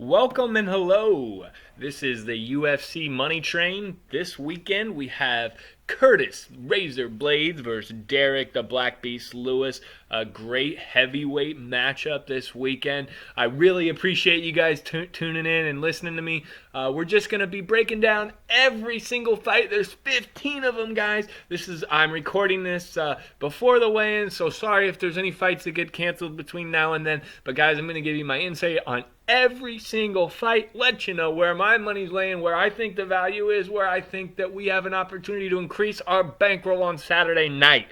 Welcome and hello. This is the UFC Money Train. This weekend we have Curtis Razor Blaydes versus Derek the Black Beast Lewis. A great heavyweight matchup this weekend. I really appreciate you guys tuning in and listening to me. We're just going to be breaking down every single fight. There's 15 of them, guys. I'm recording this before the weigh-in, so sorry if there's any fights that get canceled between now and then. But guys, I'm going to give you my insight on every single fight, let you know where my money's laying, where I think the value is, where I think that we have an opportunity to increase our bankroll on Saturday night.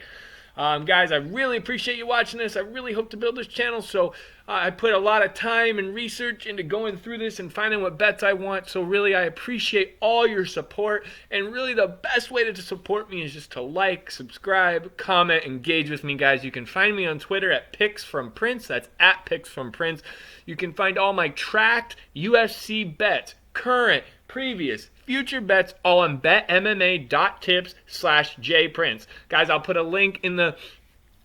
Guys, I really appreciate you watching this. I really hope to build this channel, so I put a lot of time and research into going through this and finding what bets I want. So really, I appreciate all your support, and really the best way to support me is just to like, subscribe, comment, engage with me, guys. You can find me on Twitter at PicsFromPrince. That's at PicsFromPrince. You can find all my tracked UFC bets, current, previous, future bets, all on Betmma.tips/JPrince. Guys, I'll put a link in the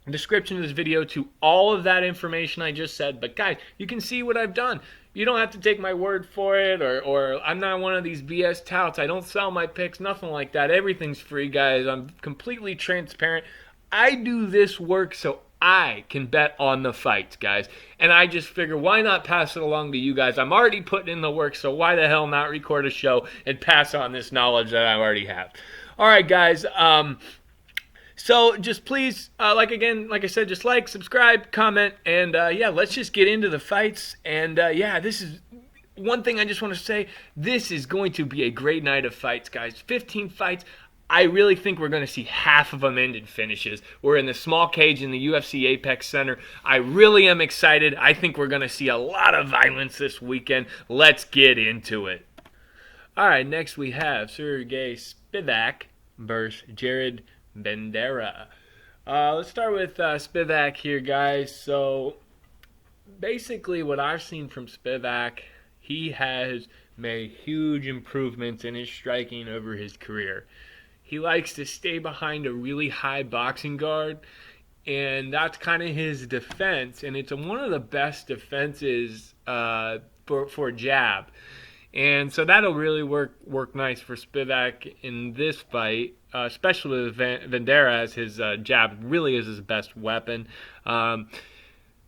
description of this video to all of that information I just said. But guys, you can see what I've done. You don't have to take my word for it, or I'm not one of these BS touts. I don't sell my picks, nothing like that. Everything's free, guys. I'm completely transparent. I do this work so I can bet on the fights, guys. And I just figure, why not pass it along to you guys? I'm already putting in the work, so why the hell not record a show and pass on this knowledge that I already have? All right, guys. So just please, like I said, just like, subscribe, comment, and yeah, let's just get into the fights. And yeah, this is one thing I just want to say. This is going to be a great night of fights, guys. 15 fights. I really think we're going to see half of them end in finishes. We're in the small cage in the UFC Apex Center. I really am excited. I think we're going to see a lot of violence this weekend. Let's get into it. All right, next we have Sergey Spivac versus Jared Vanderaa. Let's start with Spivac here, guys. So basically what I've seen from Spivac, he has made huge improvements in his striking over his career. He likes to stay behind a really high boxing guard, and that's kind of his defense, and it's one of the best defenses for jab. And so that'll really work nice for Spivac in this fight, especially with Vanderaa, as his jab really is his best weapon. Like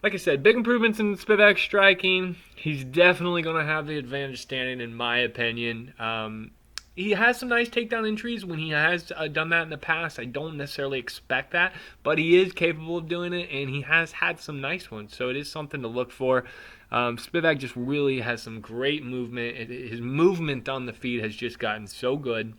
I said, big improvements in Spivac's striking. He's definitely going to have the advantage standing, in my opinion. He has some nice takedown entries when he has done that in the past. I don't necessarily expect that, but he is capable of doing it, and he has had some nice ones, so it is something to look for. Spivac just really has some great movement. His movement on the feet has just gotten so good.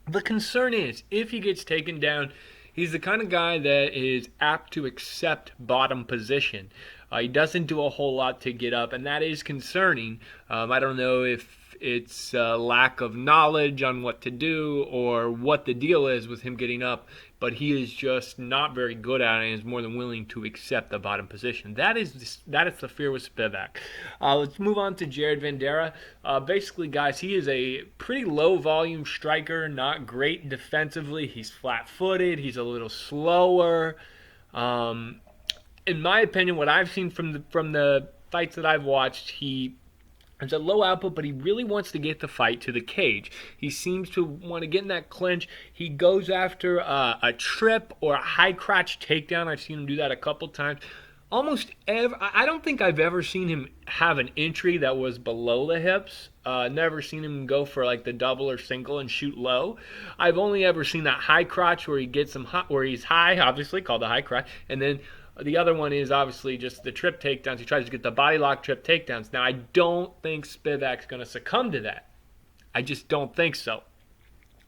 The concern is, if he gets taken down, he's the kind of guy that is apt to accept bottom position. He doesn't do a whole lot to get up, and that is concerning. I don't know if it's lack of knowledge on what to do or what the deal is with him getting up, but he is just not very good at it and is more than willing to accept the bottom position. That is the fear with Spivac. Let's move on to Jared Vanderaa. Basically, guys, he is a pretty low-volume striker, not great defensively. He's flat-footed. He's a little slower. In my opinion, what I've seen from the fights that I've watched, he has a low output, but he really wants to get the fight to the cage. He seems to want to get in that clinch. He goes after a trip or a high crotch takedown. I've seen him do that a couple times. I don't think I've ever seen him have an entry that was below the hips. Never seen him go for like the double or single and shoot low. I've only ever seen that high crotch where he gets him where he's high, obviously called the high crotch, and then the other one is obviously just the trip takedowns. He tries to get the body lock trip takedowns. Now, I don't think Spivac's going to succumb to that. I just don't think so.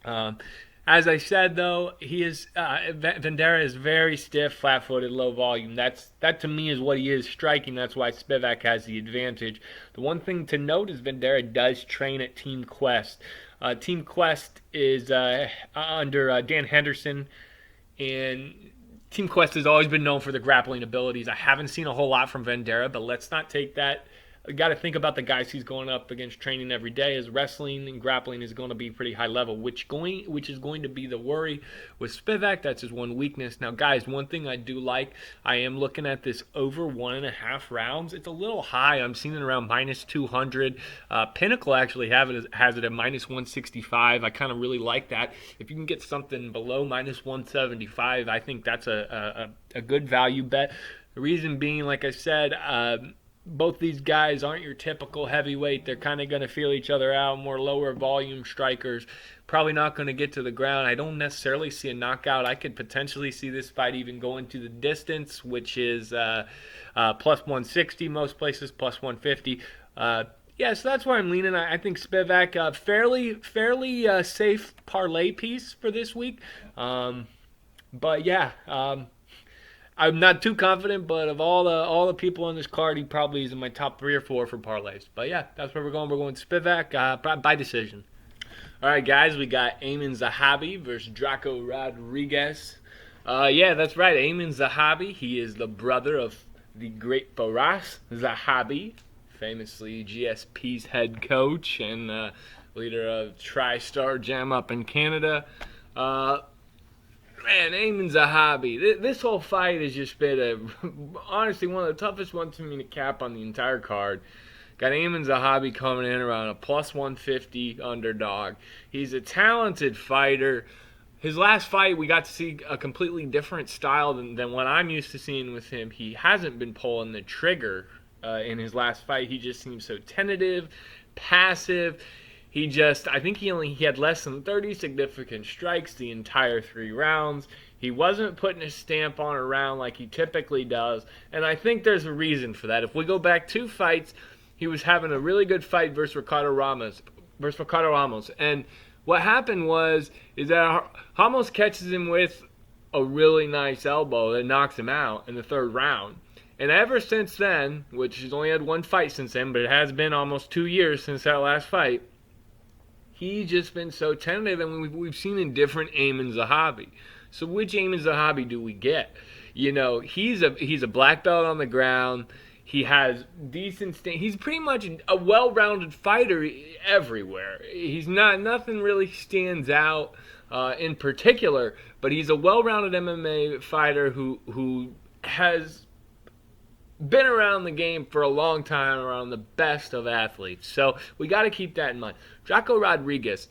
As I said, though, Vanderaa is very stiff, flat-footed, low volume. That to me is what he is striking. That's why Spivac has the advantage. The one thing to note is Vanderaa does train at Team Quest. Team Quest is under Dan Henderson, and Team Quest has always been known for the grappling abilities. I haven't seen a whole lot from Vanderaa, but let's not take that got to think about the guys he's going up against training every day. His wrestling and grappling is going to be pretty high level, which is going to be the worry with Spivac. That's his one weakness. Now, guys, one thing I do like, I am looking at this over 1.5 rounds. It's a little high. I'm seeing it around minus 200. Pinnacle actually has it at minus 165. I kind of really like that. If you can get something below minus 175, I think that's a good value bet. The reason being, like I said, both these guys aren't your typical heavyweight. They're kind of going to feel each other out, more lower volume strikers. Probably not going to get to the ground. I don't necessarily see a knockout. I could potentially see this fight even going to the distance, which is plus 160 most places, plus 150. Yeah, so that's where I'm leaning. I think Spivac, fairly safe parlay piece for this week. But yeah, I'm not too confident, but of all the people on this card, he probably is in my top 3 or 4 for parlays. But yeah, that's where we're going. We're going Spivac by decision. All right, guys, we got Zahabi versus Draco Rodriguez. Yeah, that's right, Zahabi. He is the brother of the great Faraz Zahabi, famously GSP's head coach and leader of TriStar Jam up in Canada. Man, Zahabi. This whole fight has just been honestly one of the toughest ones for me to cap on the entire card. Got Zahabi coming in around a plus 150 underdog. He's a talented fighter. His last fight, we got to see a completely different style than what I'm used to seeing with him. He hasn't been pulling the trigger in his last fight. He just seems so tentative, passive. I think he had less than 30 significant strikes the entire 3 rounds. He wasn't putting a stamp on a round like he typically does, and I think there's a reason for that. If we go back 2 fights, he was having a really good fight versus Ricardo Ramos, and what happened is that Ramos catches him with a really nice elbow that knocks him out in the 3rd round. And ever since then, which he's only had 1 fight since then, but it has been almost 2 years since that last fight, he's just been so tentative, and we've seen in different Zahabi. So which Zahabi do we get? You know, he's a black belt on the ground. He has decent he's pretty much a well-rounded fighter everywhere. Nothing really stands out in particular, but he's a well-rounded MMA fighter who has been around the game for a long time, around the best of athletes. So we got to keep that in mind. Draco Rodriguez,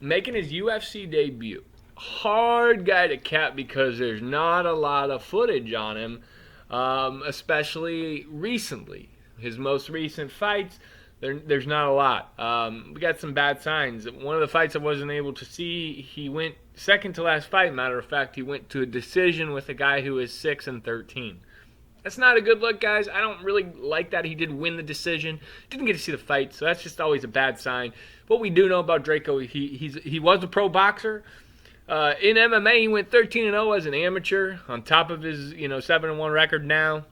making his UFC debut. Hard guy to cap because there's not a lot of footage on him, especially recently. His most recent fights, there's not a lot. We got some bad signs. One of the fights I wasn't able to see, he went second to last fight. Matter of fact, he went to a decision with a guy who is 6-13. That's not a good look, guys. I don't really like that. He did win the decision. Didn't get to see the fight, so that's just always a bad sign. What we do know about Draco, he was a pro boxer. In MMA, he went 13-0 as an amateur, on top of his 7-1 record now.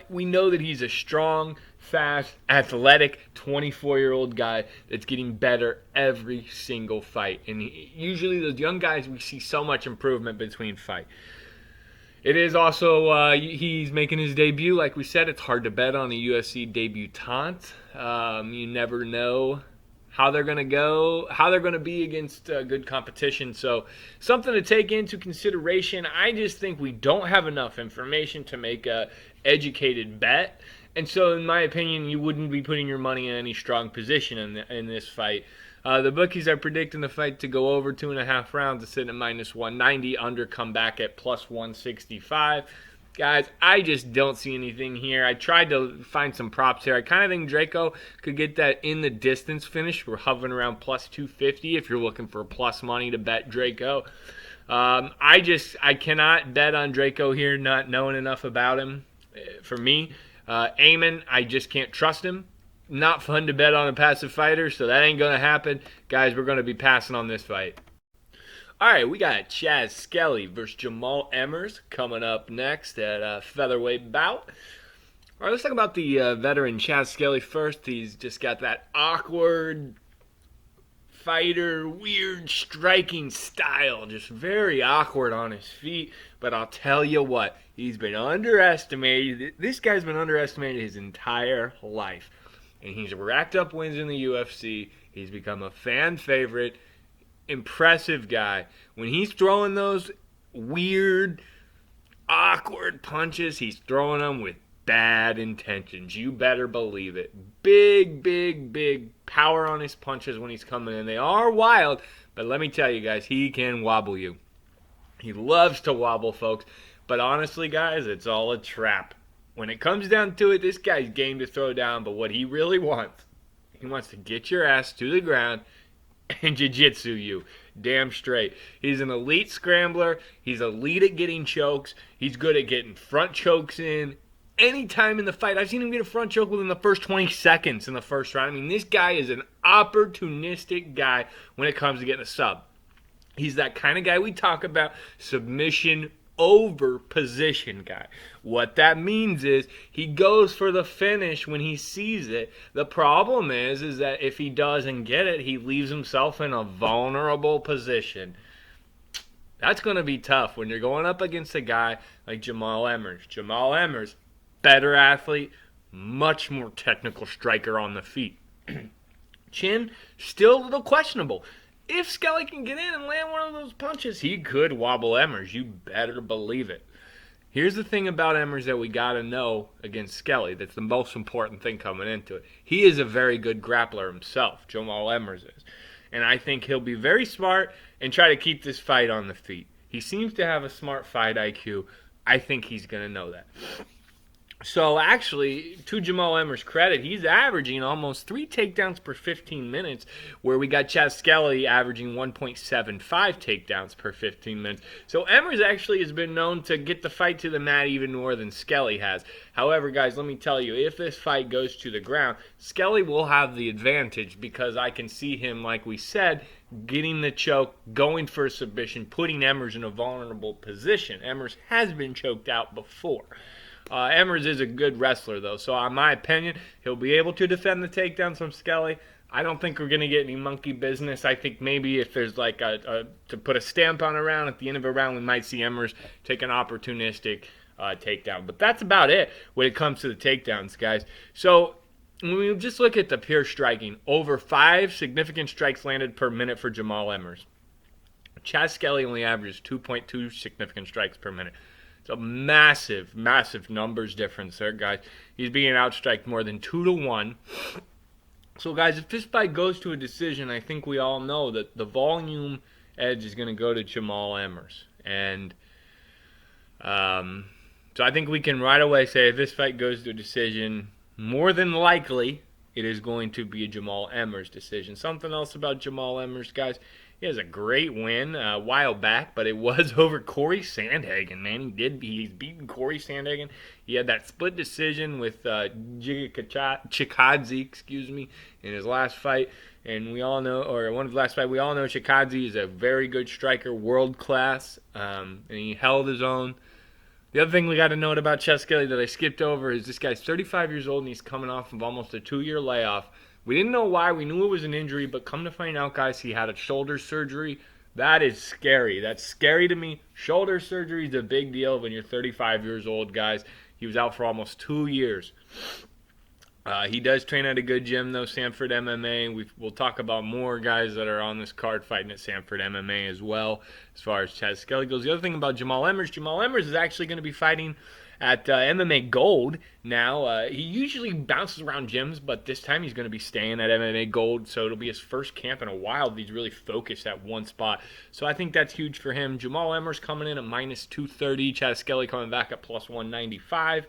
We know that he's a strong, fast, athletic, 24-year-old guy that's getting better every single fight. And usually those young guys, we see so much improvement between fight. It is also, he's making his debut. Like we said, it's hard to bet on a UFC debutante. You never know how they're going to go, how they're going to be against good competition. So something to take into consideration. I just think we don't have enough information to make a educated bet. And so in my opinion, you wouldn't be putting your money in any strong position in this fight. The bookies are predicting the fight to go over 2.5 rounds. It's sitting at minus 190. Under come back at plus 165. Guys, I just don't see anything here. I tried to find some props here. I kind of think Draco could get that in the distance finish. We're hovering around plus 250 if you're looking for plus money to bet Draco. I cannot bet on Draco here, not knowing enough about him. For me, Amon, I just can't trust him. Not fun to bet on a passive fighter, so that ain't going to happen. Guys, we're going to be passing on this fight. All right, we got Skelly versus Jamal Emmers coming up next at a featherweight bout. All right, let's talk about the veteran Skelly first. He's just got that awkward fighter, weird striking style, just very awkward on his feet. But I'll tell you what, he's been underestimated. This guy's been underestimated his entire life. And he's racked up wins in the UFC. He's become a fan favorite, impressive guy. When he's throwing those weird, awkward punches, he's throwing them with bad intentions. You better believe it. Big, big, big power on his punches when he's coming in. They are wild, but let me tell you guys, he can wobble you. He loves to wobble, folks. But honestly, guys, it's all a trap. When it comes down to it, this guy's game to throw down, but what he really wants, he wants to get your ass to the ground and jiu-jitsu you. Damn straight. He's an elite scrambler. He's elite at getting chokes. He's good at getting front chokes in. Anytime in the fight, I've seen him get a front choke within the first 20 seconds in the first round. I mean, this guy is an opportunistic guy when it comes to getting a sub. He's that kind of guy we talk about, submission over position guy. What that means is he goes for the finish when he sees it. The problem is that if he doesn't get it, he leaves himself in a vulnerable position. That's going to be tough when you're going up against a guy like Jamal Emmers. Jamal Emmers, better athlete, much more technical striker on the feet. Chin, still a little questionable. If Skelly can get in and land one of those punches, he could wobble Emmers. You better believe it. Here's the thing about Emmers that we got to know against Skelly. That's the most important thing coming into it. He is a very good grappler himself. Jamal Emmers is. And I think he'll be very smart and try to keep this fight on the feet. He seems to have a smart fight IQ. I think he's going to know that. So actually, to Jamal Emmers' credit, he's averaging almost 3 takedowns per 15 minutes, where we got Chaz Skelly averaging 1.75 takedowns per 15 minutes. So Emmers actually has been known to get the fight to the mat even more than Skelly has. However, guys, let me tell you, if this fight goes to the ground, Skelly will have the advantage because I can see him, like we said, getting the choke, going for a submission, putting Emmers in a vulnerable position. Emmers has been choked out before. Emmers is a good wrestler, though, so in my opinion, he'll be able to defend the takedowns from Skelly. I don't think we're going to get any monkey business. I think maybe if there's like to put a stamp on a round, at the end of a round, we might see Emmers take an opportunistic takedown. But that's about it when it comes to the takedowns, guys. So when we just look at the pure striking, over 5 significant strikes landed per minute for Jamal Emmers. Chaz Skelly only averages 2.2 significant strikes per minute. It's a massive, massive numbers difference there, guys. He's being outstriked more than 2-1. So, guys, if this fight goes to a decision, I think we all know that the volume edge is going to go to Jamal Emmers. And so I think we can right away say if this fight goes to a decision, more than likely it is going to be a Jamal Emmers decision. Something else about Jamal Emmers, guys. He has a great win a while back, but it was over Corey Sandhagen, man. He's beaten Corey Sandhagen. He had that split decision with Chikadze, in his last fight. And we all know, or one of the last fight, we all know Chikadze is a very good striker, world class, and he held his own. The other thing we got to note about Chaz Skelly that I skipped over is this guy's 35 years old and he's coming off of almost a 2-year layoff. We didn't know why. We knew it was an injury, but come to find out, guys, he had a shoulder surgery. That is scary. That's scary to me. Shoulder surgery is a big deal when you're 35 years old, guys. He was out for almost 2 years. He does train at a good gym, though, Sanford MMA. We'll talk about more guys that are on this card fighting at Sanford MMA as well, as far as Chaz Skelly goes. The other thing about Jamal Emmers is actually going to be fighting at MMA Gold now. He usually bounces around gyms, but this time he's going to be staying at MMA Gold, so it'll be his first camp in a while. He's really focused at one spot, so I think that's huge for him. Jamal Emmers coming in at -230, Chaz Skelly coming back at +195.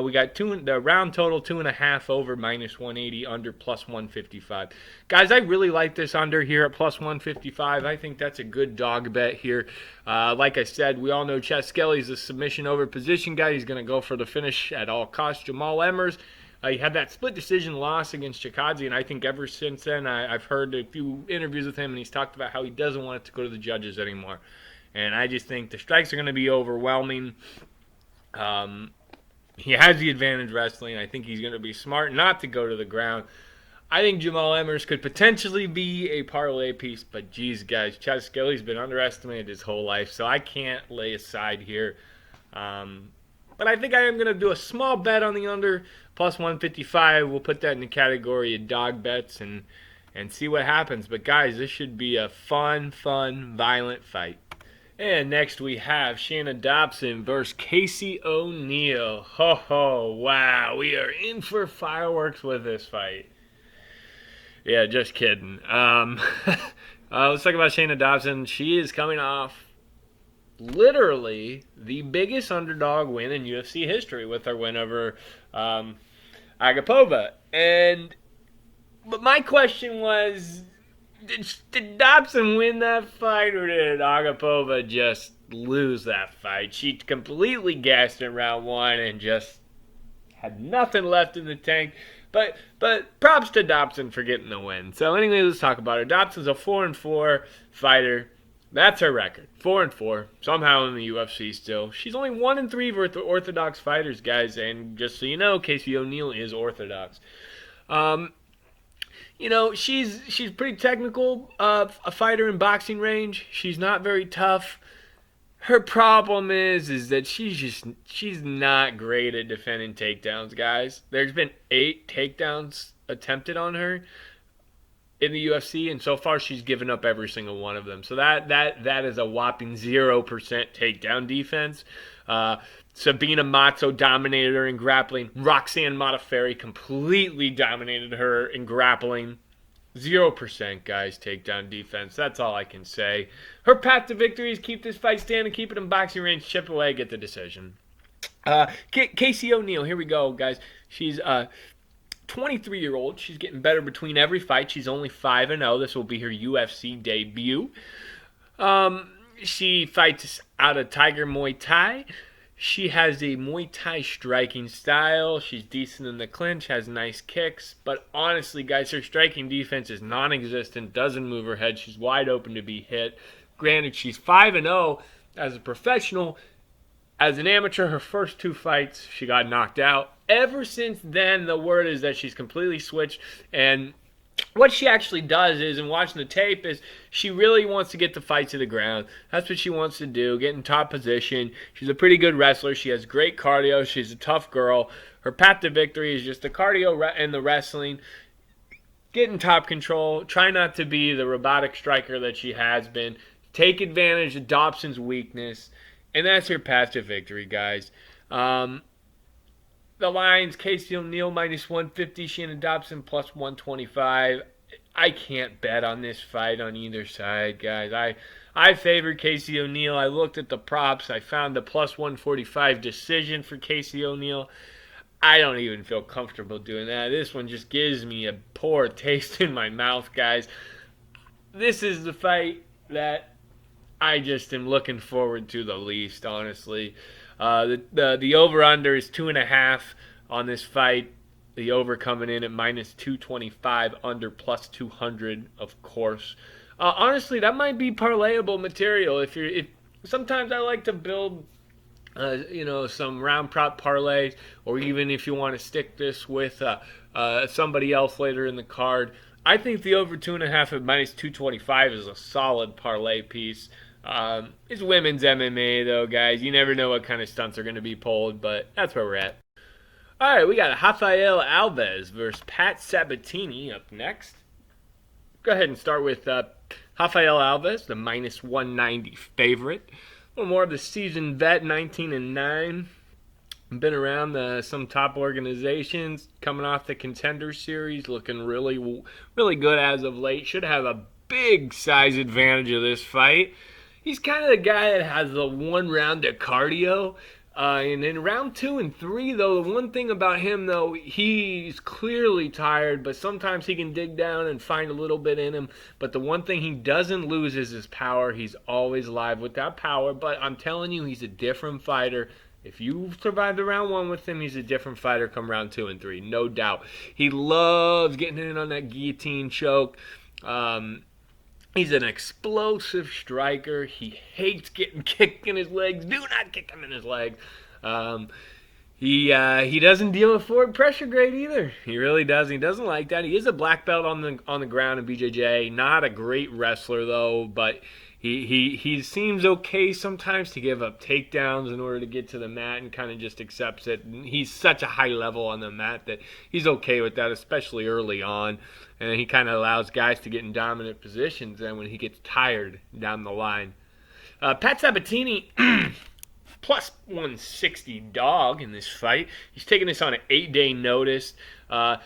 We got the round total 2.5 over -180, under +155. Guys, I really like this under here at +155. I think that's a good dog bet here. Like I said, we all know Chaz Skelly's a submission over position guy. He's going to go for the finish at all costs. Jamal Emmers, he had that split decision loss against Chikadze, and I think ever since then I've heard a few interviews with him, and he's talked about how he doesn't want it to go to the judges anymore. And I just think the strikes are going to be overwhelming. He has the advantage wrestling. I think he's going to be smart not to go to the ground. I think Jamal Emmers could potentially be a parlay piece, but geez, guys, Skelly's been underestimated his whole life, so I can't lay aside here. But I think I am going to do a small bet on the under, plus 155. We'll put that in the category of dog bets and see what happens. But guys, this should be a fun, violent fight. And next we have Shanna Dobson versus Casey O'Neill. Ho ho, wow, we are in for fireworks with this fight. Yeah, just kidding. Let's talk about Shanna Dobson. She is coming off literally the biggest underdog win in UFC history with her win over Agapova. But my question was, did Dobson win that fight, or did Agapova just lose that fight? She completely gassed in round one and just had nothing left in the tank. But props to Dobson for getting the win. So anyway, let's talk about her. Dobson's a 4-4 fighter. That's her record. 4-4. Somehow in the UFC still. She's only 1-3 for orthodox fighters, guys. And just so you know, Casey O'Neill is orthodox. You know, she's pretty technical, a fighter in boxing range. She's not very tough. Her problem is that she's not great at defending takedowns, guys. There's been 8 takedowns attempted on her in the UFC, and so far she's given up every single one of them. So that is a whopping 0% takedown defense. Sabina Matzo dominated her in grappling. Roxanne Modafferi completely dominated her in grappling. 0%, guys, takedown defense. That's all I can say. Her path to victory is keep this fight standing, keep it in boxing range, chip away, get the decision. Casey O'Neill, here we go, guys. She's a 23-year-old. She's getting better between every fight. She's only 5-0. This will be her UFC debut. She fights out of Tiger Muay Thai. She has a Muay Thai striking style. She's decent in the clinch, has nice kicks. But honestly, guys, her striking defense is non-existent, doesn't move her head. She's wide open to be hit. Granted, she's 5-0 as a professional. As an amateur, her first 2 fights, she got knocked out. Ever since then, the word is that she's completely switched. And what she actually does is, in watching the tape, is she really wants to get the fight to the ground. That's what she wants to do, get in top position. She's a pretty good wrestler. She has great cardio. She's a tough girl. Her path to victory is just the cardio and the wrestling. Get in top control. Try not to be the robotic striker that she has been. Take advantage of Dobson's weakness. And that's her path to victory, guys. The lines, Casey O'Neill minus 150, Shanna Dobson plus 125. I can't bet on this fight on either side, guys. I favored Casey O'Neill. I looked at the props. I found the plus 145 decision for Casey O'Neill. I don't even feel comfortable doing that. This one just gives me a poor taste in my mouth, guys. This is the fight that I just am looking forward to the least, honestly. The over-under is 2.5 on this fight. The over coming in at minus 225, under plus 200, of course. Honestly, that might be parlayable material. If sometimes I like to build, some round prop parlays, or even if you want to stick this with somebody else later in the card. I think the over 2.5 at minus 225 is a solid parlay piece. It's women's MMA, though, guys. You never know what kind of stunts are going to be pulled, but that's where we're at. All right, we got Rafael Alves versus Pat Sabatini up next. Go ahead and start with Rafael Alves, the minus 190 favorite. A little more of the seasoned vet, 19-9. Been around some top organizations, coming off the Contender Series, looking really, really good as of late. Should have a big size advantage of this fight. He's kind of the guy that has the one round of cardio. And in round 2 and 3, though, the one thing about him, though, he's clearly tired, but sometimes he can dig down and find a little bit in him. But the one thing he doesn't lose is his power. He's always live with that power. But I'm telling you, he's a different fighter. If you survive the round 1 with him, he's a different fighter come round 2 and 3, no doubt. He loves getting in on that guillotine choke. He's an explosive striker. He hates getting kicked in his legs. Do not kick him in his legs. He doesn't deal with forward pressure great either. He really doesn't. He doesn't like that. He is a black belt on the ground in BJJ. Not a great wrestler though, but he seems okay sometimes to give up takedowns in order to get to the mat and kind of just accepts it. And he's such a high level on the mat that he's okay with that, especially early on. And he kind of allows guys to get in dominant positions. And when he gets tired down the line, Pat Sabatini. Plus 160 dog in this fight. He's taking this on an 8-day notice. Pat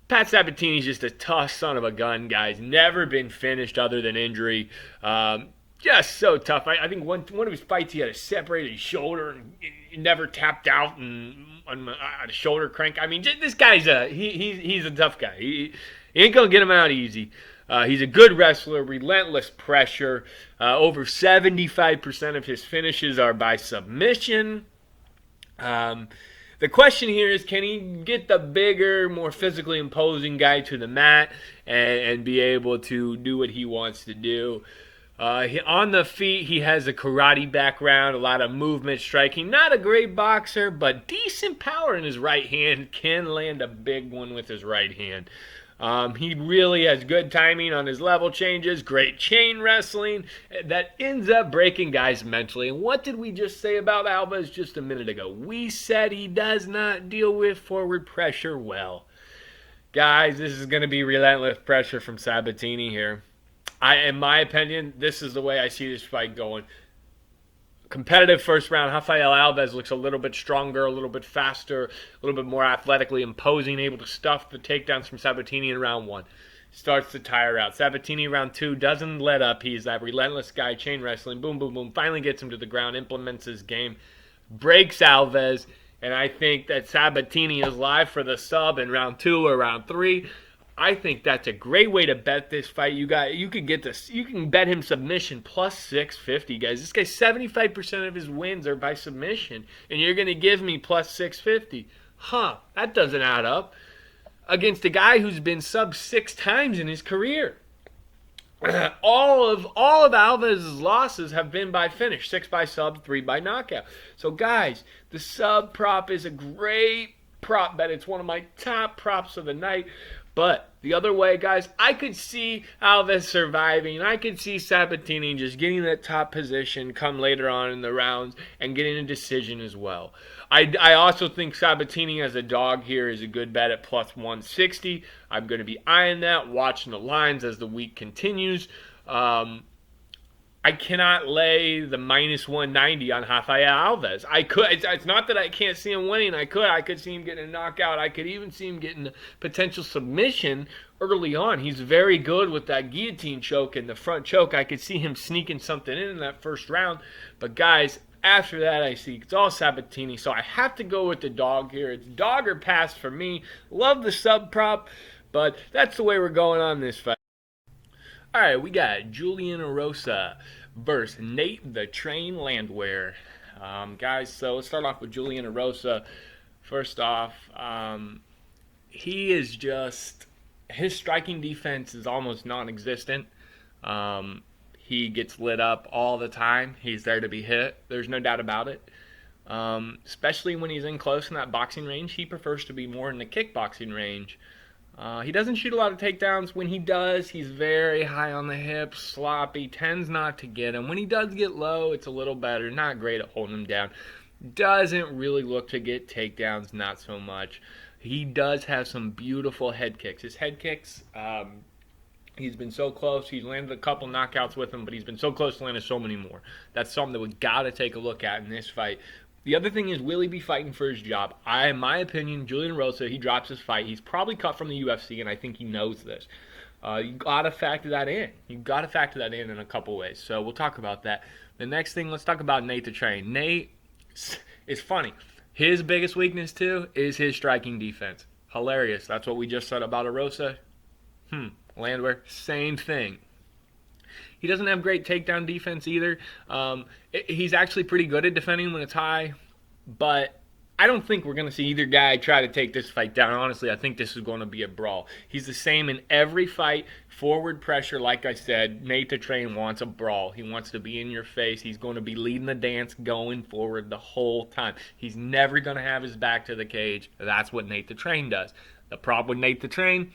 Sabatini's just a tough son of a gun, guys. Never been finished other than injury. Just so tough. I think one of his fights he had a separated shoulder and he never tapped out and on a shoulder crank. I mean, this guy's he's a tough guy. He ain't gonna get him out easy. He's a good wrestler, relentless pressure. Over 75% of his finishes are by submission. The question here is, can he get the bigger, more physically imposing guy to the mat and be able to do what he wants to do? On the feet, he has a karate background, a lot of movement, striking. Not a great boxer, but decent power in his right hand. Can land a big one with his right hand. He really has good timing on his level changes, great chain wrestling that ends up breaking guys mentally. And what did we just say about Alves just a minute ago? We said he does not deal with forward pressure well. Guys, this is going to be relentless pressure from Sabatini here. In my opinion, this is the way I see this fight going. Competitive first round. Rafael Alves looks a little bit stronger, a little bit faster, a little bit more athletically imposing, able to stuff the takedowns from Sabatini in round 1. Starts to tire out. Sabatini round 2 doesn't let up. He's that relentless guy, chain wrestling, boom, boom, boom. Finally gets him to the ground, implements his game, breaks Alves, and I think that Sabatini is live for the sub in round 2 or round 3. I think that's a great way to bet this fight. You can get this. You can bet him submission plus 650, guys. This guy 75% of his wins are by submission, and you're going to give me plus 650. That doesn't add up against a guy who's been sub 6 times in his career. all of Alves' losses have been by finish. 6 by sub, 3 by knockout. So guys, the sub prop is a great prop bet. It's one of my top props of the night. But the other way, guys, I could see Alves surviving. I could see Sabatini just getting that top position come later on in the rounds and getting a decision as well. I also think Sabatini as a dog here is a good bet at plus 160. I'm going to be eyeing that, watching the lines as the week continues. I cannot lay the minus 190 on Rafael Alves. I could. It's not that I can't see him winning. I could see him getting a knockout. I could even see him getting a potential submission early on. He's very good with that guillotine choke and the front choke. I could see him sneaking something in that first round. But guys, after that, I see it's all Sabatini. So I have to go with the dog here. It's dog or pass for me. Love the sub prop, but that's the way we're going on this fight. All right, we got Julian Erosa versus Nate the Train Landwehr. Guys, so let's start off with Julian Erosa. First off, he is just, his striking defense is almost non-existent. He gets lit up all the time. He's there to be hit. There's no doubt about it. Especially when he's in close in that boxing range. He prefers to be more in the kickboxing range. He doesn't shoot a lot of takedowns. When he does, he's very high on the hips, sloppy, tends not to get him. When he does get low, it's a little better. Not great at holding him down. Doesn't really look to get takedowns, not so much. He does have some beautiful head kicks. His head kicks, he's been so close. He's landed a couple knockouts with him, but he's been so close to landing so many more. That's something that we got to take a look at in this fight. The other thing is, will he be fighting for his job? In my opinion, Julian Rosa, he drops his fight. He's probably cut from the UFC, and I think he knows this. You got to factor that in. You got to factor that in a couple ways. So we'll talk about that. The next thing, let's talk about Nate the Train. Nate is funny. His biggest weakness, too, is his striking defense. Hilarious. That's what we just said about Erosa. Landwehr, same thing. He doesn't have great takedown defense either. He's actually pretty good at defending when it's high, but I don't think we're going to see either guy try to take this fight down. Honestly, I think this is going to be a brawl. He's the same in every fight. Forward pressure, like I said, Nate the Train wants a brawl. He wants to be in your face. He's going to be leading the dance going forward the whole time. He's never going to have his back to the cage. That's what Nate the Train does. The problem with Nate the Train,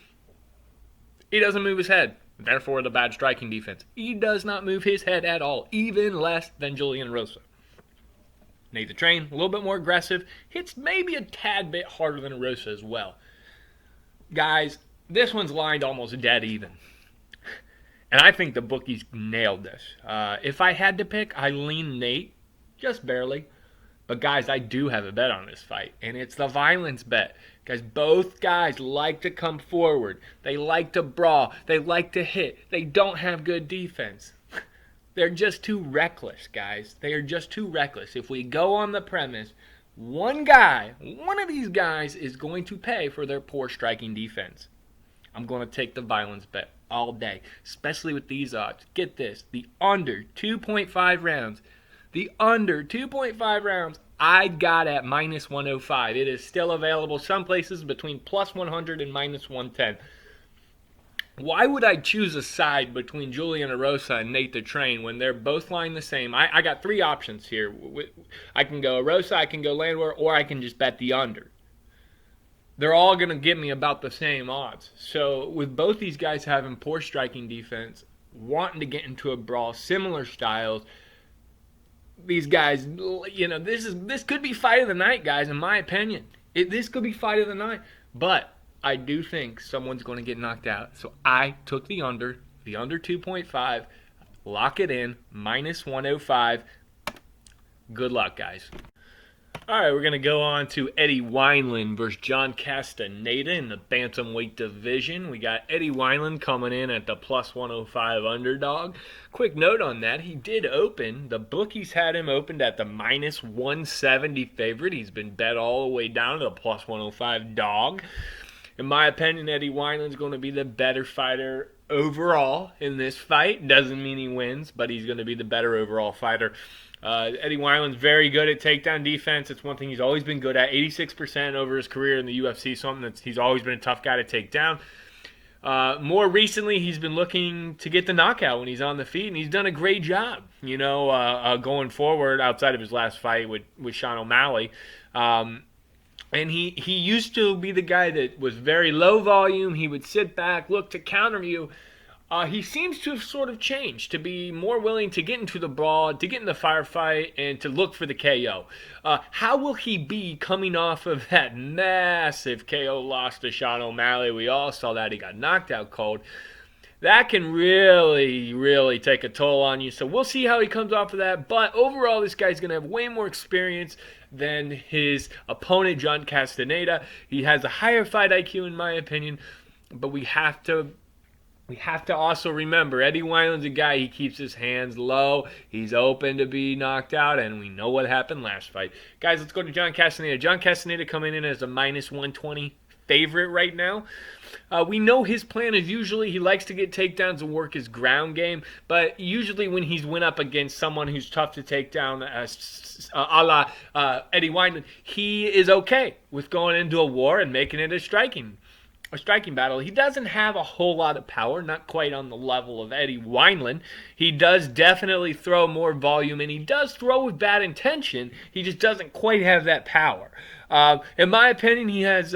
he doesn't move his head. Therefore, the bad striking defense. He does not move his head at all, even less than Julian Rosa. Nate the Train, a little bit more aggressive, hits maybe a tad bit harder than Rosa as well. Guys, this one's lined almost dead even. And I think the bookies nailed this. If I had to pick, I lean Nate, just barely. But guys, I do have a bet on this fight, and it's the violence bet. Guys, both guys like to come forward. They like to brawl. They like to hit. They don't have good defense. They're just too reckless, guys. They are just too reckless. If we go on the premise, one of these guys is going to pay for their poor striking defense. I'm going to take the violence bet all day, especially with these odds. Get this, the under 2.5 rounds. The under 2.5 rounds, I got at minus 105. It is still available some places between plus 100 and minus 110. Why would I choose a side between Julian Erosa and Nate the Train when they're both lying the same? I got three options here. I can go Erosa, I can go Landwehr, or I can just bet the under. They're all going to give me about the same odds. So with both these guys having poor striking defense, wanting to get into a brawl, similar styles, these guys, this could be fight of the night, guys, in my opinion. This could be fight of the night. But I do think someone's going to get knocked out. So I took the under 2.5, lock it in, minus 105. Good luck, guys. All right, we're going to go on to Eddie Wineland versus John Castaneda in the bantamweight division. We got Eddie Wineland coming in at the plus 105 underdog. Quick note on that, he did open. The bookies had him opened at the minus 170 favorite. He's been bet all the way down to the plus 105 dog. In my opinion, Eddie Wineland's going to be the better fighter overall in this fight. Doesn't mean he wins, but he's going to be the better overall fighter. Eddie Wineland's very good at takedown defense. It's one thing he's always been good at. 86% over his career in the UFC, something that he's always been a tough guy to take down. More recently, he's been looking to get the knockout when he's on the feet, and he's done a great job, going forward outside of his last fight with Sean O'Malley. And he used to be the guy that was very low volume. He would sit back, look to counter you. He seems to have sort of changed, to be more willing to get into the brawl, to get in the firefight, and to look for the KO. How will he be coming off of that massive KO loss to Sean O'Malley? We all saw that. He got knocked out cold. That can really, really take a toll on you. So we'll see how he comes off of that. But overall, this guy's going to have way more experience than his opponent, John Castaneda. He has a higher fight IQ, in my opinion. But we have to also remember, Eddie Wineland's a guy, he keeps his hands low. He's open to be knocked out, and we know what happened last fight. Guys, let's go to John Castaneda. John Castaneda coming in as a minus 120 favorite right now. We know his plan is usually he likes to get takedowns and work his ground game, but usually when he's went up against someone who's tough to take down, a la Eddie Wineland, he is okay with going into a war and making it a striking battle. He doesn't have a whole lot of power, not quite on the level of Eddie Wineland. He does definitely throw more volume, and he does throw with bad intention. He just doesn't quite have that power. In my opinion, he has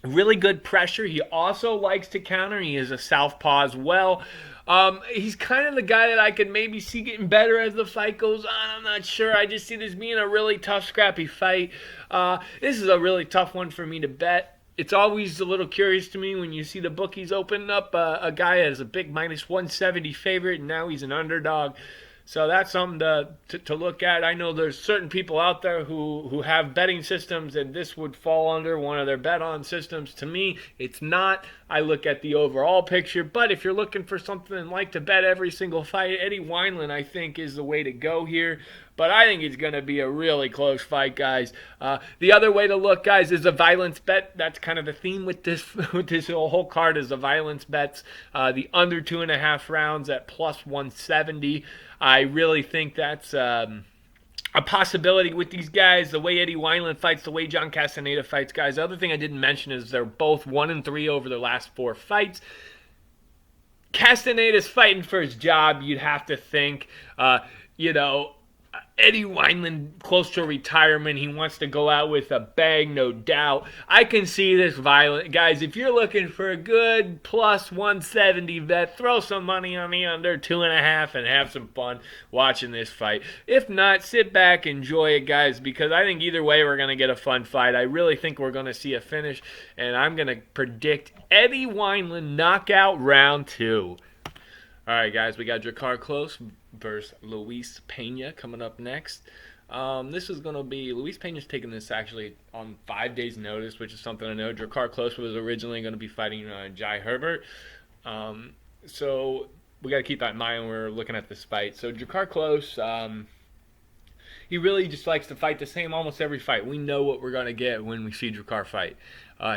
really good pressure. He also likes to counter. He is a southpaw as well. He's kind of the guy that I could maybe see getting better as the fight goes on. I'm not sure. I just see this being a really tough, scrappy fight. This is a really tough one for me to bet. It's always a little curious to me when you see the bookies open up a guy as a big minus 170 favorite, and now he's an underdog. So that's something to look at. I know there's certain people out there who have betting systems, and this would fall under one of their bet-on systems. To me, it's not. I look at the overall picture. But if you're looking for something like to bet every single fight, Eddie Wineland, I think, is the way to go here. But I think it's going to be a really close fight, guys. The other way to look, guys, is a violence bet. That's kind of the theme with this whole card is the violence bets. The under 2.5 rounds at plus 170. I really think that's a possibility with these guys, the way Eddie Wineland fights, the way John Castaneda fights, guys. The other thing I didn't mention is they're both 1-3 over their last 4 fights. Castaneda's fighting for his job, you'd have to think. Eddie Wineland close to retirement. He wants to go out with a bang, no doubt. I can see this violent. Guys, if you're looking for a good plus 170 bet, throw some money on the under 2.5 and have some fun watching this fight. If not, sit back, enjoy it, guys, because I think either way we're going to get a fun fight. I really think we're going to see a finish, and I'm going to predict Eddie Wineland knockout round 2. All right, guys, we got Drakkar Klose versus Luis Pena coming up next. This is going to be, Luis Pena's taking this actually on 5 days' notice, which is something I know. Drakkar Klose was originally going to be fighting Jai Herbert. So we got to keep that in mind when we're looking at this fight. So Drakkar Klose, he really just likes to fight the same almost every fight. We know what we're going to get when we see Drakkar fight.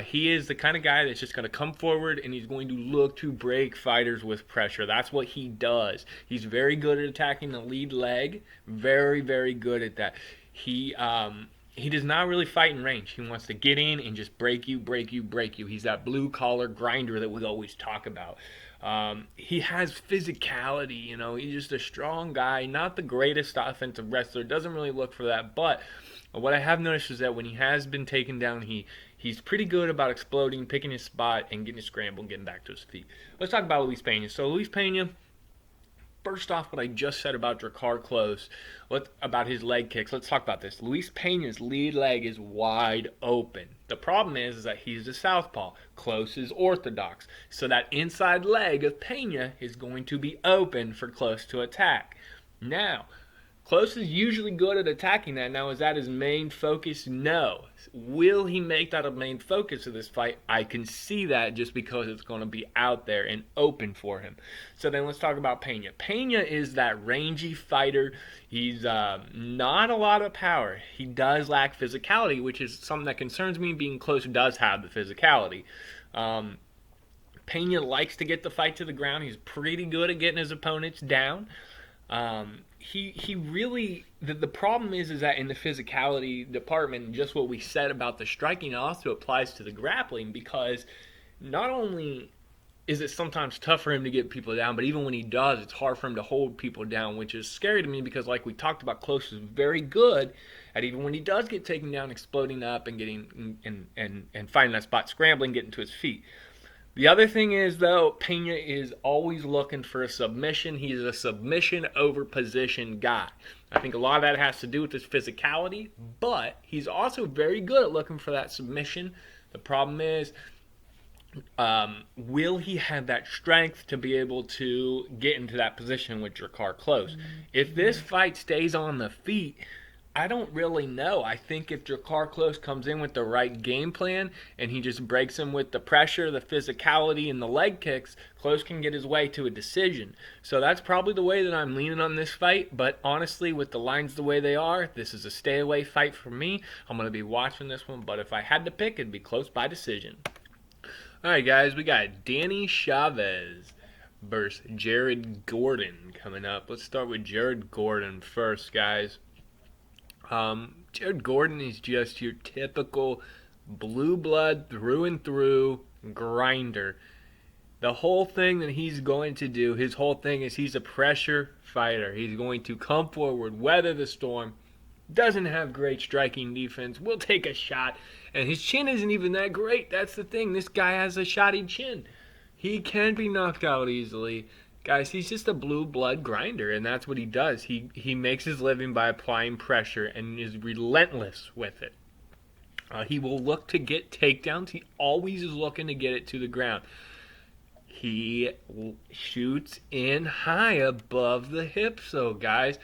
He is the kind of guy that's just going to come forward and he's going to look to break fighters with pressure. That's what he does. He's very good at attacking the lead leg. Very, very good at that. He does not really fight in range. He wants to get in and just break you. He's that blue-collar grinder that we always talk about. He has physicality, he's just a strong guy, not the greatest offensive wrestler, doesn't really look for that, but what I have noticed is that when he has been taken down, he's pretty good about exploding, picking his spot, and getting a scramble and getting back to his feet. Let's talk about Luis Pena. So Luis Pena, first off, what I just said about Drakkar Klose, about his leg kicks, let's talk about this. Luis Pena's lead leg is wide open. The problem is that he's a southpaw. Klose is orthodox. So that inside leg of Pena is going to be open for Klose to attack. Now, Klose is usually good at attacking that. Now, is that his main focus? No. Will he make that a main focus of this fight? I can see that just because it's going to be out there and open for him. So then let's talk about Pena. Pena is that rangy fighter. He's not a lot of power. He does lack physicality, which is something that concerns me, being Klose does have the physicality. Pena likes to get the fight to the ground. He's pretty good at getting his opponents down. He really, the problem is that in the physicality department, just what we said about the striking also applies to the grappling, because not only is it sometimes tough for him to get people down, but even when he does, it's hard for him to hold people down, which is scary to me because, like we talked about, Klose is very good at, even when he does get taken down, exploding up and getting and finding that spot, scrambling, getting to his feet. The other thing is, though, Pena is always looking for a submission. He's a submission over position guy. I think a lot of that has to do with his physicality, but he's also very good at looking for that submission. The problem is, will he have that strength to be able to get into that position with Drakkar Klose? If this fight stays on the feet, I don't really know. I think if Drakkar Klose comes in with the right game plan and he just breaks him with the pressure, the physicality, and the leg kicks, Klose can get his way to a decision. So that's probably the way that I'm leaning on this fight. But honestly, with the lines the way they are, this is a stay-away fight for me. I'm going to be watching this one, but if I had to pick, it'd be close by decision. All right, guys, we got Danny Chavez versus Jared Gordon coming up. Let's start with Jared Gordon first, guys. Jared Gordon is just your typical blue blood through and through grinder. The whole thing that he's going to do, his whole thing is he's a pressure fighter. He's going to come forward, weather the storm, doesn't have great striking defense, will take a shot, and his chin isn't even that great. That's the thing. This guy has a shoddy chin. He can be knocked out easily. Guys, he's just a blue blood grinder, and that's what he does. He makes his living by applying pressure and is relentless with it. He will look to get takedowns. He always is looking to get it to the ground. He shoots in high above the hips, though, guys.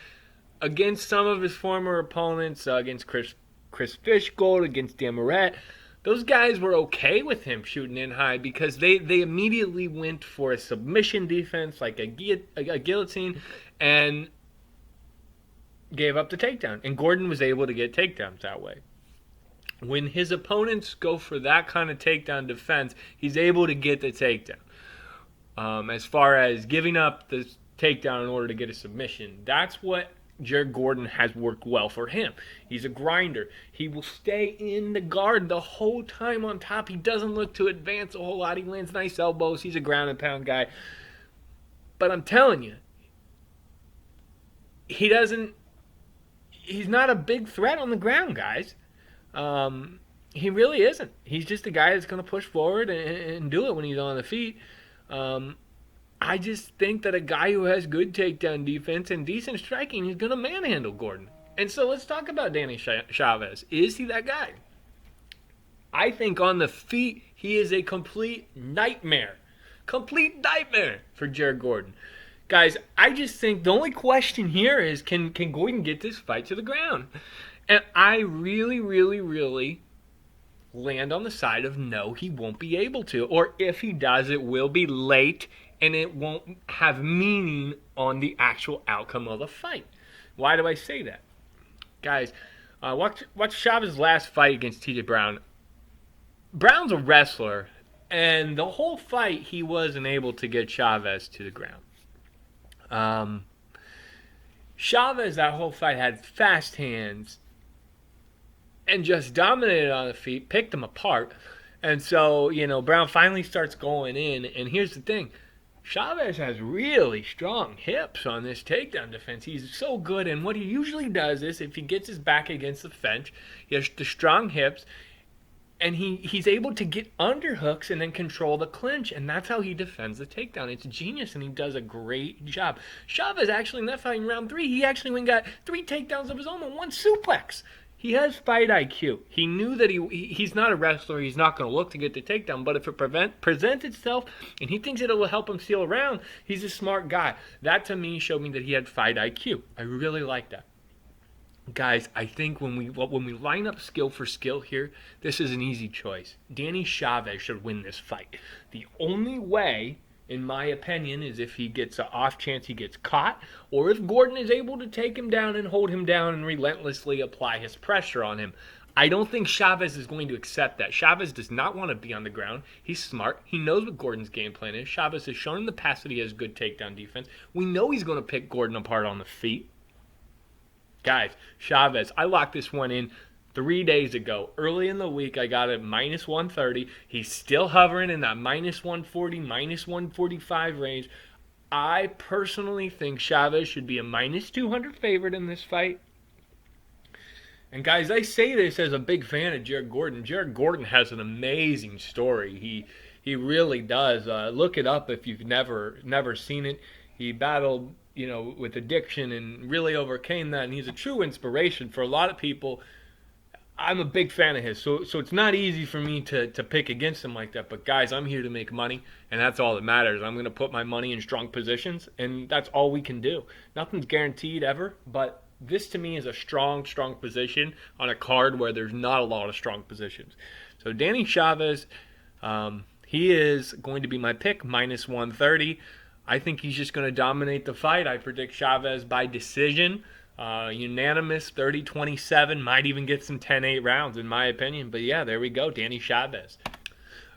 Against some of his former opponents, against Chris Fishgold, against Demaret, those guys were okay with him shooting in high because they immediately went for a submission defense, like a guillotine, and gave up the takedown. And Gordon was able to get takedowns that way. When his opponents go for that kind of takedown defense, he's able to get the takedown. As far as giving up the takedown in order to get a submission, that's what Jared Gordon has worked well for him. He's a grinder. He will stay in the guard the whole time on top. He doesn't look to advance a whole lot. He lands nice elbows. He's a ground and pound guy. But I'm telling you, he's not a big threat on the ground, guys. He really isn't. He's just a guy that's going to push forward and do it when he's on the feet. I just think that a guy who has good takedown defense and decent striking is going to manhandle Gordon. And so let's talk about Danny Chavez. Is he that guy? I think on the feet, he is a complete nightmare. Complete nightmare for Jared Gordon. Guys, I just think the only question here is, can Gordon get this fight to the ground? And I really, really, really land on the side of no, he won't be able to. Or if he does, it will be late and it won't have meaning on the actual outcome of the fight. Why do I say that? Guys, watch Chavez's last fight against TJ Brown. Brown's a wrestler, and the whole fight he wasn't able to get Chavez to the ground. Chavez, that whole fight, had fast hands and just dominated on the feet, picked him apart. And so, Brown finally starts going in, and here's the thing. Chavez has really strong hips on this takedown defense. He's so good, and what he usually does is, if he gets his back against the fence, he has the strong hips, and he's able to get underhooks and then control the clinch, and that's how he defends the takedown. It's genius, and he does a great job. Chavez, actually, in that fight in round 3, he actually went and got 3 takedowns of his own and 1 suplex. He has fight IQ. He knew that he's not a wrestler. He's not going to look to get the takedown. But if it presents itself and he thinks it will help him steal around, he's a smart guy. That, to me, showed me that he had fight IQ. I really like that. Guys, I think when we line up skill for skill here, this is an easy choice. Danny Chavez should win this fight. The only way, in my opinion, is if he gets an off chance he gets caught, or if Gordon is able to take him down and hold him down and relentlessly apply his pressure on him. I don't think Chavez is going to accept that. Chavez does not want to be on the ground. He's smart. He knows what Gordon's game plan is. Chavez has shown in the past that he has good takedown defense. We know he's going to pick Gordon apart on the feet. Guys, Chavez, I locked this one in 3 days ago. Early in the week, I got it minus 130. He's still hovering in that minus 140, minus 145 range. I personally think Chavez should be a minus 200 favorite in this fight. And guys, I say this as a big fan of Jared Gordon. Jared Gordon has an amazing story. He really does. Look it up if you've never seen it. He battled, with addiction and really overcame that. And he's a true inspiration for a lot of people. I'm a big fan of his. So it's not easy for me to pick against him like that. But guys, I'm here to make money, and that's all that matters. I'm going to put my money in strong positions, and that's all we can do. Nothing's guaranteed ever, but this to me is a strong position on a card where there's not a lot of strong positions. So Danny Chavez, he is going to be my pick, minus 130. I think he's just going to dominate the fight. I predict Chavez by decision, unanimous, 30-27, might even get some 10-8 rounds in my opinion. But yeah, there we go, Danny Chavez.